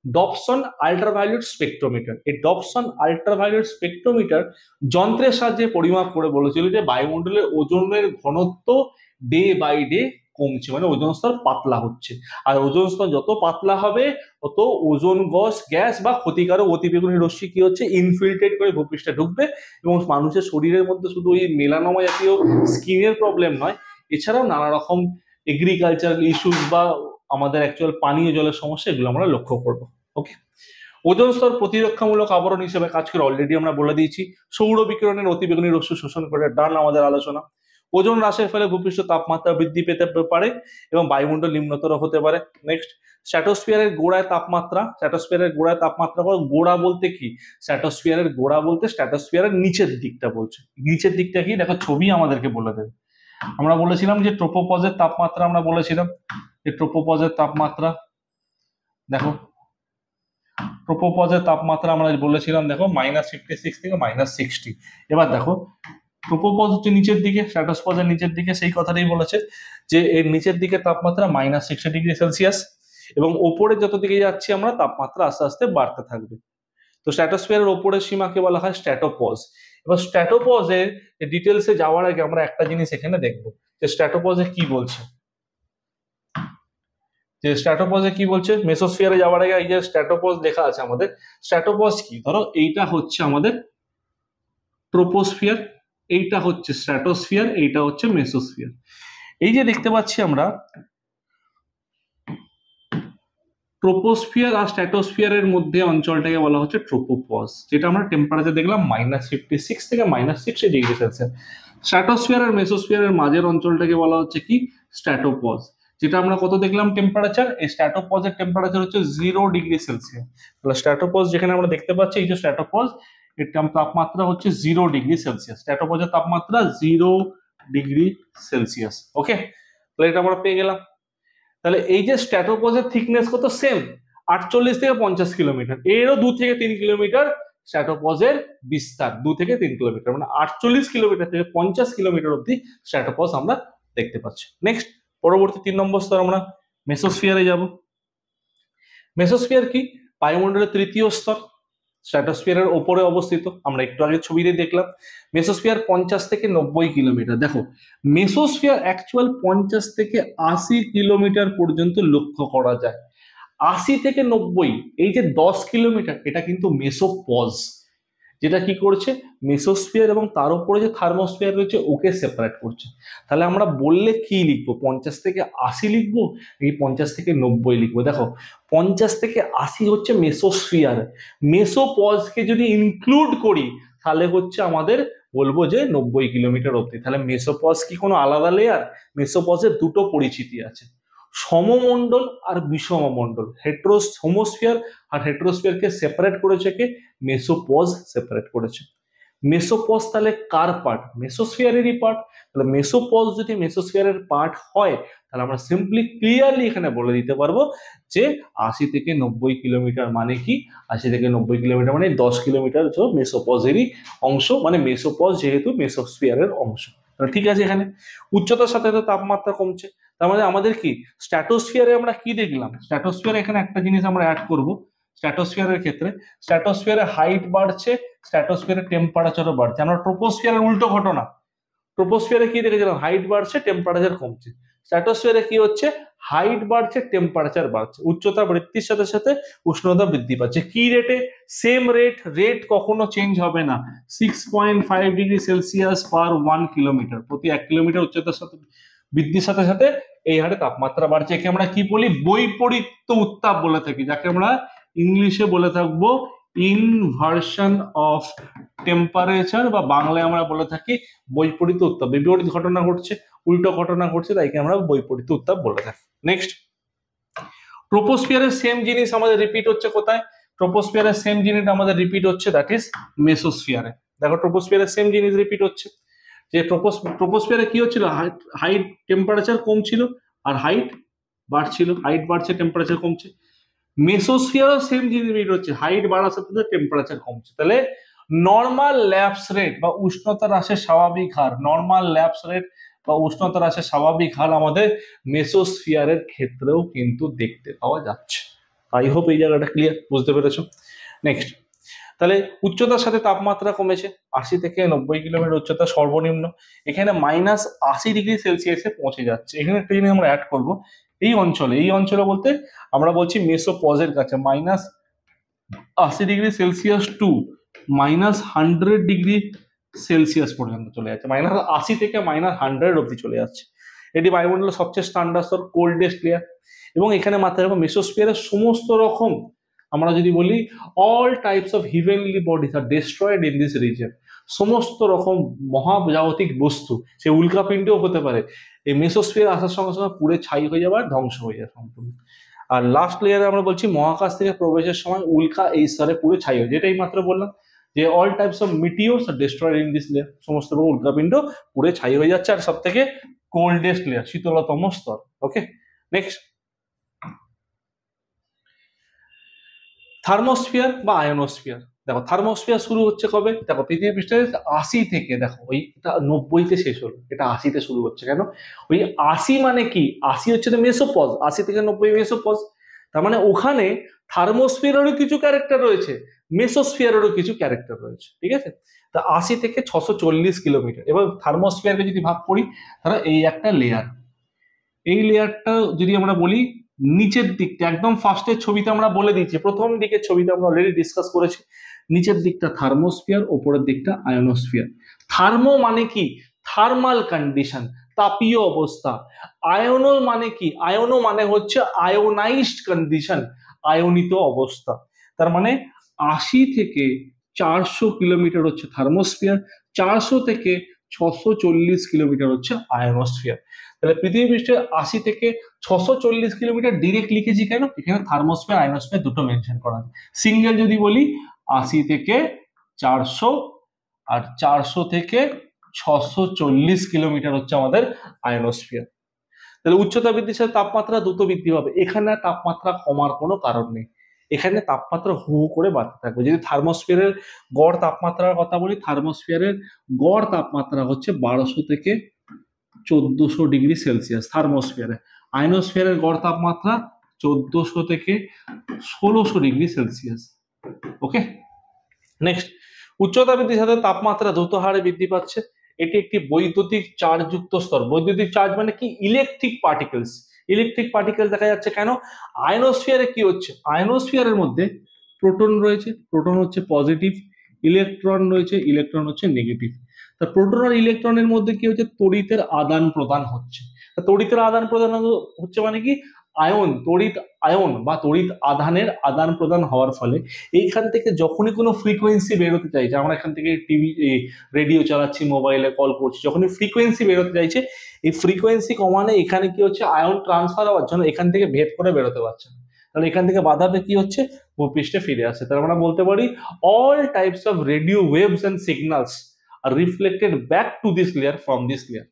A: ডবসন আল্ট্রাভায়োলেট স্পেকট্রোমিটার। এই ডবসন আল্ট্রাভায়োলেট স্পেকট্রোমিটার যন্ত্রের সাহায্যে পরিমাপ করে বলেছিল যে বায়ুমণ্ডলের ওজনের ঘনত্ব ডে বাই ডে কমছে, মানে ওজোন স্তর পাতলা হচ্ছে। আর ওজোন স্তর যত পাতলা হবে তত ওজোন গ্যাস বা ক্ষতিকারক অতিবেগুনি রশ্মি কি হচ্ছে? ইনফিল্ট্রেট করে ভূপৃষ্ঠে ঢুকবে। এবং মানুষের শরীরের মধ্যে শুধু ওই মেলানোমা জাতীয় স্কিনের প্রবলেম নয়, এছাড়াও নানা রকম এগ্রিকালচারাল ইস্যুস বা আমাদের অ্যাকচুয়াল পানীয় জলের সমস্যা, এগুলো আমরা লক্ষ্য করবো। ওকে, ওজোন স্তর প্রতিরক্ষামূলক আবরণ হিসেবে কাজ করে, অলরেডি আমরা বলে দিয়েছি। সৌর বিকিরণের অতিবেগুনি রশ্মি শোষণ করে, ডান আমাদের আলোচনা। ওজোন হ্রাসের ফলে ভূপৃষ্ঠ তাপমাত্রা বৃদ্ধি পেতে পারে এবং বায়ুমণ্ডল নিম্নতর হতে পারে। নেক্সট, স্ট্র্যাটোস্ফিয়ারের গোড়ায় তাপমাত্রা। স্ট্র্যাটোস্ফিয়ারের গোড়ায় তাপমাত্রা, গোড়া বলতে কি? স্ট্র্যাটোস্ফিয়ারের গোড়া বলতে স্ট্র্যাটোস্ফিয়ারের নিচের দিকটা বলছে। নিচের দিকটা কি? দেখো ছবি আমাদেরকে বলে দেবে। আমরা বলেছিলাম যে ট্রোপোপজের তাপমাত্রা, আমরা বলেছিলাম যে ট্রোপোপজের তাপমাত্রা, দেখো ট্রোপোপজের তাপমাত্রা আমরা বলেছিলাম, দেখো -56 থেকে -60। এবার দেখো ট্রোপোপজ হচ্ছে নিচের দিকে, স্ট্র্যাটোপজের নিচের দিকে, সেই কথাটাই বলেছে যে এর নিচের দিকে তাপমাত্রা -60 ডিগ্রি সেলসিয়াস, এবং ওপরে যত দিকে যাচ্ছি আমরা তাপমাত্রা আস্তে আস্তে বাড়তে থাকবে। তো স্ট্র্যাটোস্ফিয়ারের ওপরের সীমাকে বলা হয় স্ট্র্যাটোপজ। এবার স্ট্র্যাটোপজের ডিটেলসে যাওয়ার আগে আমরা একটা জিনিস এখানে দেখবো, যে স্ট্র্যাটোপজে কি বলছে। যে স্ট্র্যাটোপজে কি বলছে, মেসোস্ফিয়ারে যাওয়ার আগে এই যে স্ট্র্যাটোপজ লেখা আছে আমাদের, স্ট্র্যাটোপজ কি? ধরো এইটা হচ্ছে আমাদের ট্রোপোস্ফিয়ার, এইটা হচ্ছে স্ট্র্যাটোস্ফিয়ার, এইটা হচ্ছে মেসোস্ফিয়ার। এই যে দেখতে পাচ্ছি আমরা ট্রোপোস্ফিয়ার আর স্ট্র্যাটোস্ফিয়ারের মধ্যে অঞ্চলটাকে বলা হচ্ছে ট্রোপোপজ, যেটা আমরা টেম্পারেচার দেখলাম -56 থেকে -60 ডিগ্রি সেলসিয়াস। স্ট্র্যাটোস্ফিয়ার আর মেসোস্ফিয়ারের মাঝের অঞ্চলটাকে বলা হচ্ছে কি? স্ট্র্যাটোপজ, যেটা আমরা কত দেখলাম টেম্পারেচার? এই স্ট্র্যাটোপজের টেম্পারেচার হচ্ছে 0 ডিগ্রি সেলসিয়াস। তাহলে স্ট্র্যাটোপজ যেখানে আমরা দেখতে পাচ্ছি, এই যে স্ট্র্যাটোপজ, এর তাপমাত্রা হচ্ছে 0 ডিগ্রি সেলসিয়াস। স্ট্র্যাটোপজের তাপমাত্রা 0 ডিগ্রি সেলসিয়াস। ওকে, তাহলে এটা আমরা পেয়ে গেলাম। তাহলে এই যে স্ট্র্যাটোপজের থিকনেস কত? সেম 48 থেকে 50 কিলোমিটার, এরও 2 থেকে 3 কিলোমিটার স্ট্র্যাটোপজের বিস্তার, 2 থেকে 3 কিলোমিটার, মানে 48 কিলোমিটার থেকে 50 কিলোমিটার অব্দি স্ট্র্যাটোপজ আমরা দেখতে পাচ্ছি। নেক্সট, পরবর্তী 3 নম্বর স্তর আমরা মেসোস্ফিয়ারে যাব। মেসোস্ফিয়ার কি? বায়ুমণ্ডলের তৃতীয় স্তর, স্ট্র্যাটোস্ফিয়ারের ওপরে অবস্থিত। আমরা একটু আগে ছবিতে দেখলাম মেসোস্ফিয়ার 50 থেকে 90 কিলোমিটার। দেখো মেসোস্ফিয়ার অ্যাকচুয়াল 50 থেকে 80 কিলোমিটার পর্যন্ত লক্ষ্য করা যায়। 80 থেকে 90, এই যে 10 কিলোমিটার, এটা কিন্তু মেসোপজ, যেটা কি করছে? মেসোস্ফিয়ার এবং তার উপরে যে থার্মোস্ফিয়ার রয়েছে ওকে সেপারেট করছে। তাহলে আমরা বললে কি লিখবো? 50 থেকে 80 লিখবো, এই 50 থেকে 90 লিখবো? দেখো 50 থেকে 80 হচ্ছে মেসোস্ফিয়ার, মেসোপজকে যদি ইনক্লুড করি তাহলে হচ্ছে আমাদের বলবো যে 90 কিলোমিটার অব্দি। তাহলে মেসোপজ কি কোনো আলাদা লেয়ার? মেসোপজের দুটো পরিচিতি আছে, সমমণ্ডল আর বিষমমণ্ডল। হোমোস্ফিয়ার আর হেট্রোস্ফিয়ারকে সেপারেট করেছে কে? মেসোপজ সেপারেট করেছে। মেসোপজ তাহলে কার পার্ট? মেসোস্ফিয়ারেরই পার্ট। তাহলে মেসোপজ যদি মেসোস্ফিয়ারের পার্ট হয়, তাহলে আমরা সিম্পলি ক্লিয়ারলি এখানে বলে দিতে পারবো যে 80 থেকে 90 কিলোমিটার মানে কি? 80 থেকে 90 কিলোমিটার মানে 10 কিলোমিটার মেসোপজেরই অংশ, মানে মেসোপজ যেহেতু মেসোস্ফিয়ারের অংশ। ঠিক আছে। এখানে উচ্চতার সাথে তো তাপমাত্রা কমছে, তার মানে আমাদের কি স্ট্র্যাটোস্ফিয়ারে আমরা কি দেখলাম? স্ট্র্যাটোস্ফিয়ারে এখানে একটা জিনিস আমরা অ্যাড করব। স্ট্র্যাটোস্ফিয়ারের ক্ষেত্রে স্ট্র্যাটোস্ফিয়ারে হাইট বাড়ছে, স্ট্র্যাটোস্ফিয়ারে টেম্পারেচারও বাড়ছে। আমরা ট্রোপোস্ফিয়ারের উল্টো ঘটনা, ট্রোপোস্ফিয়ারে কি দেখেছিলাম? হাইট বাড়ছে, টেম্পারেচার কমছে। স্ট্র্যাটোস্ফিয়ারে কি হচ্ছে? হাইট বাড়ছে, টেম্পারেচার বাড়ছে, উচ্চতা বৃদ্ধির সাথে সাথে উষ্ণতা বৃদ্ধি পাচ্ছে। কি রেটে? সেম রেট কখনো চেঞ্জ হবে না। 6.5 ডিগ্রি সেলসিয়াস পার 1 কিলোমিটার, প্রতি 1 কিলোমিটার উচ্চতার সাথে বৃদ্ধির সাথে সাথে এই হারে তাপমাত্রা বাড়ছে। একে আমরা কি বলি? বৈপরীত্য উত্তাপ বলে থাকি, যাকে আমরা ইংলিশে বলে থাকবো ইনভার্সন অফ টেম্পারেচার, বা বাংলায় আমরা বলে থাকি বৈপরীত্য উত্তাপ। বিপরীত ঘটনা ঘটছে, উল্টো ঘটনা ঘটছে, তাইকে আমরা বৈপরীত্য উত্তাপ বলে থাকি। নেক্সট, ট্রোপোস্ফিয়ারের সেম জিনিস আমাদের রিপিট হচ্ছে কোথায়? ট্রোপোস্ফিয়ারের সেম জিনিস আমাদের রিপিট হচ্ছে, দ্যাট ইজ মেসোস্ফিয়ারে। দেখো ট্রোপোস্ফিয়ারের সেম জিনিস রিপিট হচ্ছে, যে ট্রোপোস্ফিয়ারে কি হচ্ছিল? হাইট টেম্পারেচার কম ছিল আর হাইট বাড়ছিল, হাইট বাড়ছে টেম্পারেচার কমছে। মেসোস্ফিয়ারও সেম জিনিস রিপিট হচ্ছে, হাইট বাড়ার সাথে সাথে টেম্পারেচার কমছে। তাহলে নর্মাল ল্যাপস রেট বা উষ্ণতা হ্রাসের স্বাভাবিক হার, নর্মাল ল্যাপস রেট বা উষ্ণতা হ্রাসের স্বাভাবিক হার আমাদের মেসোস্ফিয়ারের ক্ষেত্রেও কিন্তু দেখতে পাওয়া যাচ্ছে। আই হোপ এই জায়গাটা ক্লিয়ার, বুঝতে পেরেছো। নেক্সট, তাহলে উচ্চতার সাথে তাপমাত্রা কমেছে, 80 থেকে 90 কিলোমিটার উচ্চতা সর্বনিম্ন, এখানে -80 ডিগ্রি সেলসিয়াসে পৌঁছে যাচ্ছে। এখানে একটা জিনিস আমরা অ্যাড করবো, এই অঞ্চলে বলতে আমরা বলছি মেসোপজের কাছে -80 degree Celsius to -100 degree Celsius পর্যন্ত চলে যাচ্ছে, -80 থেকে -100 অব্দি চলে যাচ্ছে। এটি বায়ুমণ্ডলের সবচেয়ে ঠান্ডা স্তর, কোল্ডেস্ট লেয়ার। এবং এখানে মাথায় রাখবো মেসোস্ফিয়ারের সমস্ত রকম, আমরা যদি বলি all types of heavenly bodies are destroyed in this reason, সমস্ত রকম মহাজাগতিক বস্তু, সে উল্কাপিণ্ডও হতে পারে, এই মেসোস্ফিয়ার আসার সঙ্গে সঙ্গে পুড়ে ছাই হয়ে যাবে আর ধ্বংস হয়ে যাবে সম্পূর্ণ। আর লাস্ট লেয়ারে আমরা বলছি মহাকাশ থেকে প্রবেশের সময় উল্কা এই স্তরে পুরো ছাই হয়ে, যেটাই মাত্র বললাম যে all types of meteors are destroyed in this layer, সমস্ত রকম উল্কাপিণ্ড পুড়ে ছাই হয়ে যাচ্ছে। আর সব থেকে কোল্ডেস্ট লেয়ার, শীতলতম স্তর। ওকে, নেক্সট, থার্মোস্ফিয়ার বা আয়নোস্ফিয়ার। দেখো থার্মোস্ফিয়ার শুরু হচ্ছে কবে? দেখো পৃথিবী পৃষ্ঠে 80 থেকে, দেখো ওই এটা 90-তে শেষ হলো, এটা 80-তে শুরু হচ্ছে। কেন? ওই 80 মানে কি? 80 হচ্ছে তো মেসোপজ, 80 থেকে 90 মেসোপজ। তার মানে ওখানে থার্মোস্ফিয়ারেরও কিছু ক্যারেক্টার রয়েছে, মেসোস্ফিয়ারেরও কিছু ক্যারেক্টার রয়েছে। ঠিক আছে, তা 80 থেকে 640 কিলোমিটার। এবার থার্মোস্ফিয়ারকে যদি ভাগ করি, তাহলে এই একটা লেয়ার, এই লেয়ারটা যদি আমরা বলি নিচের দিকটা, একদম ফার্স্টের ছবিতে আমরা বলে দিয়েছি, প্রথম দিকের ছবিতে আমরা অলরেডি ডিসকাস করেছি, নিচের দিকটা থার্মোস্ফিয়ার, ওপরের দিকটা আয়নোস্ফিয়ার। থার্মো মানে কি? থার্মাল কন্ডিশন, তাপীয় অবস্থা। আয়নো মানে কি? আয়নো মানে হচ্ছে আয়োনাইজড কন্ডিশন, আয়নিত অবস্থা। তার মানে 80 থেকে 400 কিলোমিটার হচ্ছে থার্মোস্ফিয়ার, 400 থেকে 640 কিলোমিটার হচ্ছে আয়নোস্ফিয়ার। তাহলে পৃথিবী পৃষ্ঠে 80 থেকে 640 কিলোমিটার ডিরেক্ট লিখেছি কেন? এখানে থার্মোস্ফিয়ার আয়নোস্ফিয়ার দুটো মেনশন করা আছে। সিঙ্গেল যদি বলি 80 থেকে 400 আর 400 থেকে 640 কিলোমিটার হচ্ছে আমাদের আয়নোস্ফিয়ার। তাহলে উচ্চতা বৃদ্ধির সাথে তাপমাত্রা দ্রুত বৃদ্ধি পাবে, এখানে তাপমাত্রা কমার কোনো কারণ নেই, এখানে তাপমাত্রা হু করে বাড়তে থাকবে। যদি থার্মোস্ফিয়ারের গড় তাপমাত্রার কথা বলি, থার্মোস্ফিয়ারের গড় তাপমাত্রা হচ্ছে 1200 থেকে 1400 ডিগ্রি সেলসিয়াস থার্মোস্ফিয়ারে। আয়নোস্ফিয়ারের গড় তাপমাত্রা 1400 থেকে 1600 ডিগ্রি সেলসিয়াস। ওকে, নেক্সট, উচ্চতা বৃদ্ধির সাথে তাপমাত্রা দ্রুত হারে বৃদ্ধি পাচ্ছে, এটি একটি বৈদ্যুতিক চার্জ যুক্ত স্তর। বৈদ্যুতিক চার্জ মানে কি? Electric particles. ইলেকট্রিক পার্টিকেল দেখা যাচ্ছে কেন? আয়নোস্ফিয়ারে কি হচ্ছে? আয়নোস্ফিয়ারের মধ্যে প্রোটন রয়েছে, প্রোটন হচ্ছে পজিটিভ, ইলেকট্রন রয়েছে, ইলেকট্রন হচ্ছে নেগেটিভ। তা প্রোটন আর ইলেকট্রনের মধ্যে কি হচ্ছে? তড়িতের আদান প্রদান হচ্ছে। তড়িতের আদান প্রদান হচ্ছে মানে কি? তড়িৎ আয়ন বা তড়িৎ আধানের আদান প্রদান হওয়ার ফলে এইখান থেকে যখনই কোনো ফ্রিকোয়েন্সি বেরোতে চাইছে, আমরা এখান থেকে টিভি রেডিও চালাচ্ছি, মোবাইলে কল করছি, যখনই ফ্রিকোয়েন্সি বেরোতে চাইছে, এই ফ্রিকোয়েন্সি কমানে এখানে কি হচ্ছে, আয়ন ট্রান্সফার হওয়ার জন্য এখান থেকে ভেদ করে বেরোতে পারছে না, তাহলে এখান থেকে বাধা পেয়ে কি হচ্ছে, ভূপৃষ্ঠে ফিরে আসে। তার আমরা বলতে পারি all types of radio waves and signals are reflected back to this layer from this layer.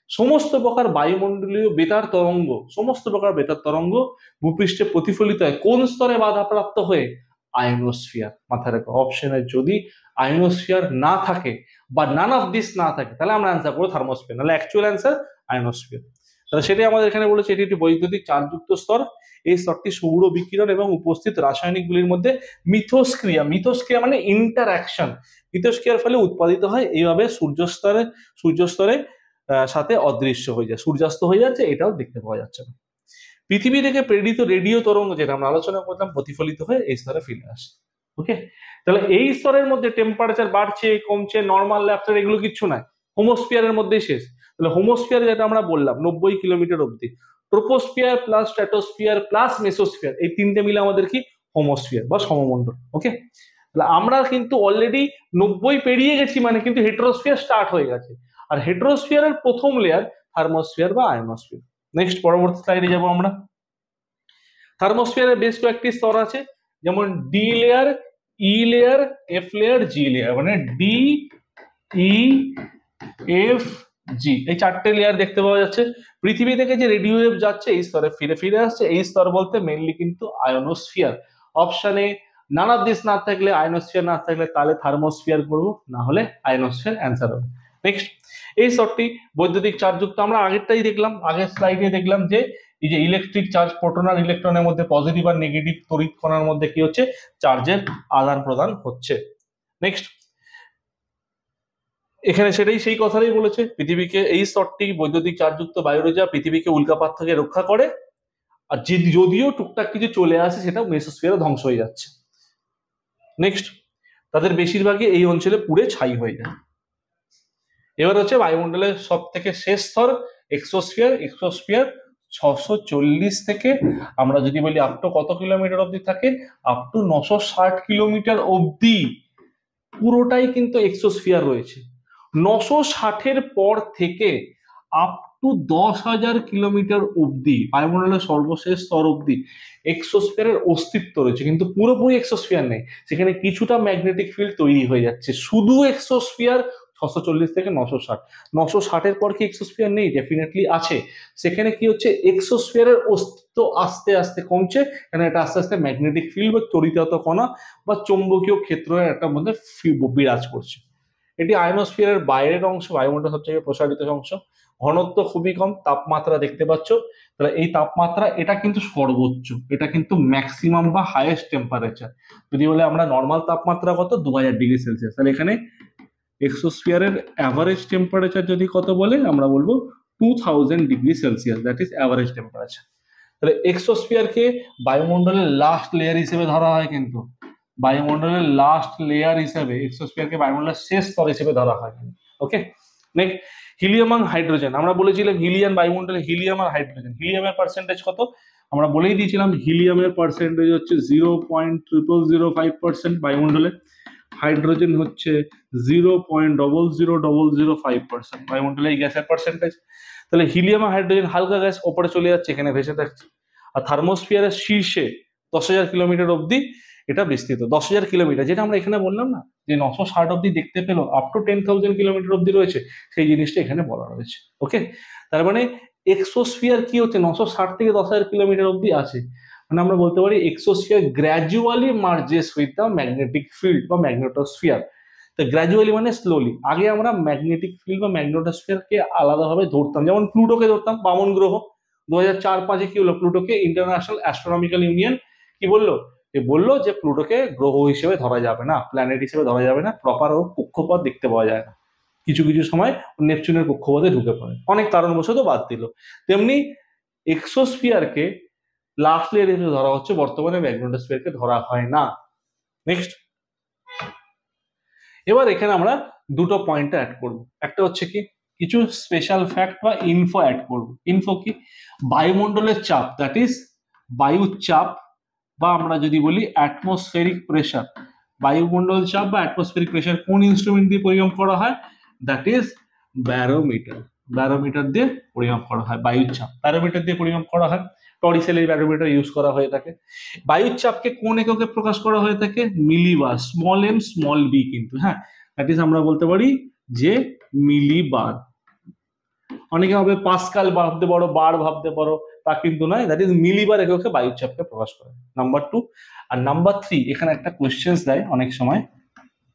A: সমস্ত প্রকার বায়ুমণ্ডলীয় বেতার তরঙ্গ, সমস্ত প্রকার বেতার তরঙ্গ ভূপৃষ্ঠে প্রতিফলিত হয় কোন স্তরে বাধাপ্রাপ্ত হয়ে, আয়নোস্ফিয়ার। মাথায় রাখো, অপশনে যদি আয়নোস্ফিয়ার না থাকে বা নান অফ দিস না থাকে, তাহলে আমরা অ্যান্সার করবো থার্মোস্ফিয়ার, নাহলে অ্যাকচুয়াল অ্যান্সার আয়নোস্ফিয়ার। তাহলে সেটাই আমাদের এখানে বলেছে, এটি একটি বৈদ্যুতিক চার্জযুক্ত স্তর। এই স্তরটি সৌর বিকিরণ এবং উপস্থিত রাসায়নিকগুলির মধ্যে মিথস্ক্রিয়া মানে ইন্টারঅ্যাকশন, মিথস্ক্রিয়ার ফলে উৎপাদিত হয়। এইভাবে সূর্যস্তরে সাথে অদৃশ্য হয়ে যায়, সূর্যাস্ত হয়ে যাচ্ছে, এটাও দেখতে পাওয়া যাচ্ছে না। পৃথিবী থেকে প্রেরিত রেডিও তরঙ্গ, যেটা আমরা আলোচনা করলাম, প্রতিফলিত হয়ে এই স্তরে ফিরে আসে। ওকে, তাহলে এই স্তরের মধ্যে টেম্পারেচার বাড়ছে কমছে, নর্মাল ল্যাপচার এগুলো কিচ্ছু নাই, হোমোস্ফিয়ারের মধ্যেই শেষ। তাহলে হোমোস্ফিয়ার যেটা আমরা বললাম 90 কিলোমিটার অব্দি, troposphere plus stratosphere plus mesosphere, এই তিনটে মিলে আমাদের কি হোমোস্ফিয়ার বা সমমণ্ডল। ওকে, তাহলে আমরা কিন্তু অলরেডি 90 পেরিয়ে গেছি, মানে কিন্তু হেটেরোস্ফিয়ার স্টার্ট হয়ে গেছে, আর হেটেরোস্ফিয়ারের প্রথম লেয়ার থার্মোস্ফিয়ার বা আয়নোস্ফিয়ার। নেক্সট পরবর্তী স্লাইডে যাব আমরা। থার্মোস্ফিয়ারের বেশ কয়েকটি স্তর আছে, যেমন ডি লেয়ার, ই লেয়ার, এফ লেয়ার, জি লেয়ার, মানে ডি, ই, এফ, জি, এই চারটে লেয়ার দেখতে পাওয়া যাচ্ছে। পৃথিবী থেকে যে রেডিও ওয়েভ যাচ্ছে এই স্তরে ফিরে ফিরে আসছে, এই স্তর বলতে মেইনলি কিন্তু আয়নোস্ফিয়ার। অপশনে নান অফ দিস না থাকলে, আয়নোস্ফিয়ার না থাকলে, তাহলে থার্মোস্ফিয়ার করবো, না হলে আয়নোস্ফিয়ার অ্যান্সার হবে। নেক্সট, এই স্তরটি বৈদ্যুতিক চার্জযুক্ত। আমরা আগেরটাই দেখলাম, আগের স্লাইডে দেখলাম যে এই যে ইলেকট্রিক চার্জ, প্রোটন আর ইলেকট্রনের মধ্যে পজিটিভ আর নেগেটিভ তড়িৎ কণার মধ্যে কি হচ্ছে, চার্জের আদান প্রদান হচ্ছে। নেক্সট, এখানে সেটাই সেই কথাটাই বলেছে, পৃথিবীকে এই স্তরটি বৈদ্যুতিক চার্জযুক্ত বায়ুরেজা পৃথিবীকে উল্কাপাত থেকে রক্ষা করে, আর যদিও টুকটাক কিছু চলে আসে সেটা মেসোস্ফিয়ারে ধ্বংস হয়ে যাচ্ছে। নেক্সট, তাদের বেশিরভাগই এই অঞ্চলে পুড়ে ছাই হয়ে যায়। এবার হচ্ছে বায়ুমণ্ডলের সব থেকে শেষ স্তর এক্সোস্ফিয়ার। এক্সোস্ফিয়ার 640 থেকে আমরা যদি বলি আপ টু কত কিলোমিটার অব্দি থাকে, আপ টু 960 কিলোমিটার অব্দি পুরোটাই কিন্তু এক্সোস্ফিয়ার রয়েছে। 960-এর পর থেকে আপ টু 10,000 কিলোমিটার অব্দি বায়ুমণ্ডলের সর্বশেষ স্তর অব্দি এক্সোস্ফিয়ারের অস্তিত্ব রয়েছে, কিন্তু পুরোপুরি এক্সোস্ফিয়ার নেই, সেখানে কিছুটা ম্যাগনেটিক ফিল্ড তৈরি হয়ে যাচ্ছে। শুধু এক্সোস্ফিয়ার 640 থেকে 960। 960-এর পর কি এক্সোস্ফিয়ার নেই? ডেফিনেটলি আছে। সেখানে কি হচ্ছে, এক্সোস্ফিয়ারের অস্তিত্ব আস্তে আস্তে কমছে, কারণ এটা আস্তে আস্তে ম্যাগনেটিক ফিল্ড বা তড়িতাহত কণা বা চৌম্বকীয় ক্ষেত্রের একটা মধ্যে বিরাজ করছে। এটি আয়নোস্ফিয়ারের বাইরের অংশ, বায়ুমণ্ডল সবচেয়ে প্রসারিত অংশ। ঘনত্ব খুবই কম, তাপমাত্রা দেখতে পাচ্ছ, তাহলে এই তাপমাত্রা এটা কিন্তু সর্বোচ্চ, এটা কিন্তু ম্যাক্সিমাম বা হাইয়েস্ট টেম্পারেচার। যদি বলে আমরা নর্মাল তাপমাত্রা কত, 2000 ডিগ্রি সেলসিয়াস, তাহলে এখানে এক্সোস্ফিয়ারের অ্যাভারেজ টেম্পারেচার যদি কত বলে, আমরা বলবো 2000 degree Celsius, that is average temperature. তাহলে এক্সোস্ফিয়ারকে বায়ুমণ্ডলের লাস্ট লেয়ার হিসেবে ধরা হয়, কিন্তু বায়ুমণ্ডলের লাস্ট লেয়ার হিসেবে এক্সোস্ফিয়ারকে বায়ুমণ্ডলের শেষ স্তর হিসেবে ধরা হয়। ওকে, নেক্সট, হিলিয়াম আর হাইড্রোজেন। আমরা বলেছিলাম হিলিয়াম বায়ুমণ্ডলে হিলিয়াম আর হাইড্রোজেন, হিলিয়ামের পার্সেন্টেজ কত আমরা বলেই দিয়েছিলাম, হিলিয়ামের পার্সেন্টেজ হচ্ছে 0.0005% বায়ুমণ্ডলে, হাইড্রোজেন হচ্ছে 0.00005% বায়ুমণ্ডলে এই গ্যাসের পার্সেন্টেজ। তাহলে হিলিয়াম আর হাইড্রোজেন হালকা গ্যাস ওপরে চলে যাচ্ছে, এখানে ভেসে থাকছে। আর থার্মোস্ফিয়ারের শীর্ষে 10,000 কিলোমিটার অব্দি এটা বিস্তৃত। 10,000 কিলোমিটার, যেটা আমরা এখানে বললাম না যে 960 অব্দি দেখতে পেলো, আপ টু 10,000 কিলোমিটার অব্দি রয়েছে, সেই জিনিসটা এখানে বলা রয়েছে। ওকে, তার মানে এক্সোস্ফিয়ার কি হচ্ছে, 960 থেকে 10,000 কিলোমিটার অব্দি আছে, মানে আমরা বলতে পারি exosphere gradually merges with the magnetic field বা ম্যাগনেটোস্ফিয়ার। তো গ্র্যাজুয়ালি মানে স্লোলি। আগে আমরা ম্যাগনেটিক ফিল্ড বা ম্যাগনেটোস্ফিয়ারকে আলাদাভাবে ধরতাম, যেমন প্লুটোকে ধরতাম, বামন গ্রহ। 2004-5-এ কি হলো, প্লুটোকে ইন্টারন্যাশনাল অ্যাস্ট্রোনমিক্যাল ইউনিয়ন কি বললো, বললো যে প্লুটোকে গ্রহ হিসেবে ধরা যাবে না, প্ল্যানেট হিসেবে ধরা যাবে না, প্রপার ও কক্ষপথ দেখতে পাওয়া যায় না, কিছু কিছু সময় নেপচুনের কক্ষপথে ঢুকে পড়ে, অনেক কারণবশত বাদ দিল। তেমনি এক্সোস্ফিয়ারকে লাস্ট লেয়ার হিসেবে ধরা হচ্ছে, বর্তমানে ম্যাগনেটোস্ফিয়ারকে ধরা হয় না। নেক্সট, এবার এখানে আমরা দুটো পয়েন্ট অ্যাড করব। একটা হচ্ছে কি কিছু স্পেশাল ফ্যাক্ট বা ইনফো অ্যাড করব। ইনফো কি? বায়ুমণ্ডলের চাপ, দ্যাট ইজ বায়ুর চাপ, বা আমরা যদি বলি অ্যাটমসফেরিক প্রেশার, বায়ুমণ্ডল চাপ বা অ্যাটমসফেরিক প্রেশার কোন ইনস্ট্রুমেন্ট দিয়ে পরিমাপ করা হয়? That is barometer. ব্যারোমিটার দিয়ে পরিমাপ করা হয় বায়ুর চাপ, ব্যারোমিটার দিয়ে পরিমাপ করা হয়। টরিসেলের ব্যারোমিটার ইউজ করা হয়ে থাকে। বায়ুর চাপকে কোন এককে প্রকাশ করা হয়ে থাকে? মিলিবার, স্মল এম স্মল বি, কিন্তু হ্যাঁ দ্যাট ইজ আমরা বলতে পারি যে মিলিবার। অনেকে ভাবে পাস্কাল ভাবতে পারো, বার ভাবতে পারো, তা কিন্তু নয়, দ্যাট ইজ মিলিবার এককে বায়ুর চাপকে প্রকাশ করে। নাম্বার 2। আর নাম্বার 3, এখানে একটা কোশ্চেন দেয় অনেক সময়,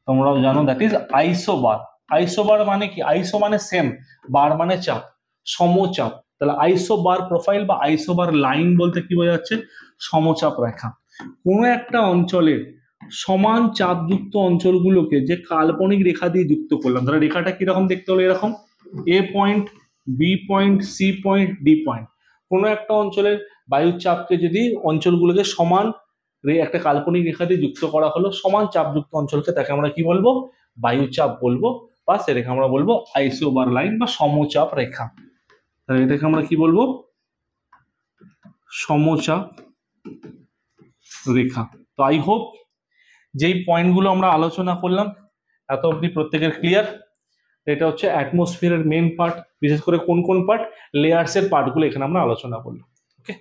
A: তোমরাও জানো, দ্যাট ইজ আইসোবার। আইসোবার মানে কি? আইসো মানে সেম, বার মানে চাপ, সমচাপ। তাহলে আইসোবার প্রোফাইল বা আইসোবার লাইন বলতে কি বোঝাচ্ছে? সমচাপ রেখা। কোনো একটা অঞ্চলের সমান চাপযুক্ত অঞ্চলগুলোকে যে কাল্পনিক রেখা দিয়ে যুক্ত করলাম, তাহলে রেখাটা কিরকম দেখতে হলো? এরকম A point, B point, C point, D point. কোনো একটা অঞ্চলের বায়ুর চাপকে যদি অঞ্চলগুলোকে সমান একটা কাল্পনিক রেখা দিয়ে যুক্ত করা হলো, সমান চাপযুক্ত অঞ্চলকে, তাকে আমরা কি বলবো? বায়ুচাপ বলবো, বা সেটাকে আমরা বলবো আইসোবার লাইন বা সমচাপ রেখা। তাহলে এটাকে আমরা কি বলবো? সমচাপ রেখা। তো আই হোপ যেই পয়েন্টগুলো আমরা আলোচনা করলাম এত অবধি প্রত্যেকের ক্লিয়ার। এটা হচ্ছে অ্যাটমসফিয়ারের মেন পার্ট, বিশেষ করে কোন কোন পার্ট? লেয়ার্সের পার্টগুলো এখানে আমরা আলোচনা করলাম। ওকে,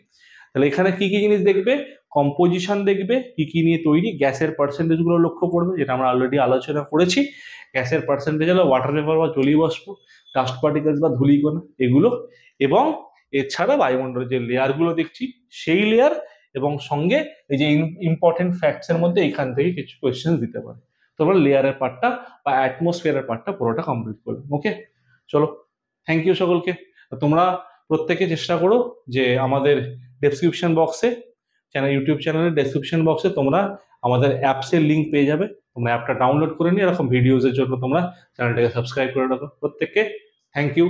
A: তাহলে এখানে কি কি জিনিস দেখবে? কম্পোজিশন দেখবে, কি কি নিয়ে তৈরি, গ্যাসের পার্সেন্টেজ গুলো লক্ষ্য করবে, যেটা আমরা অলরেডি আলোচনা করেছি। গ্যাসের পার্সেন্টেজ হলো ওয়াটার ভেপার বা জলীয় বাষ্প, ডাস্ট পার্টিকেলস বা ধূলিকণা, এগুলো। এবং এছাড়া বায়ুমণ্ডলের যে লেয়ারগুলো দেখছি সেই লেয়ার, এবং সঙ্গে এই যে ইম্পর্টেন্ট ফ্যাক্টস এর মধ্যে এখান থেকে কিছু কোয়েশ্চেন দিতে পারে। তোমরা লেয়ারের পার্টটা বা অ্যাটমসফিয়ারের পার্টটা পুরোটা কমপ্লিট করবে। ওকে, চলো, থ্যাংক ইউ সকলকে। তোমরা প্রত্যেকে চেষ্টা করো যে আমাদের ডেসক্রিপশন বক্সে, ইউটিউব চ্যানেলের ডেসক্রিপশন বক্সে তোমরা আমাদের অ্যাপসের লিঙ্ক পেয়ে যাবে। তোমরা অ্যাপটা ডাউনলোড করে নিয়ে এরকম ভিডিওসের জন্য তোমরা চ্যানেলটাকে সাবস্ক্রাইব করে রাখো। প্রত্যেককে থ্যাংক ইউ।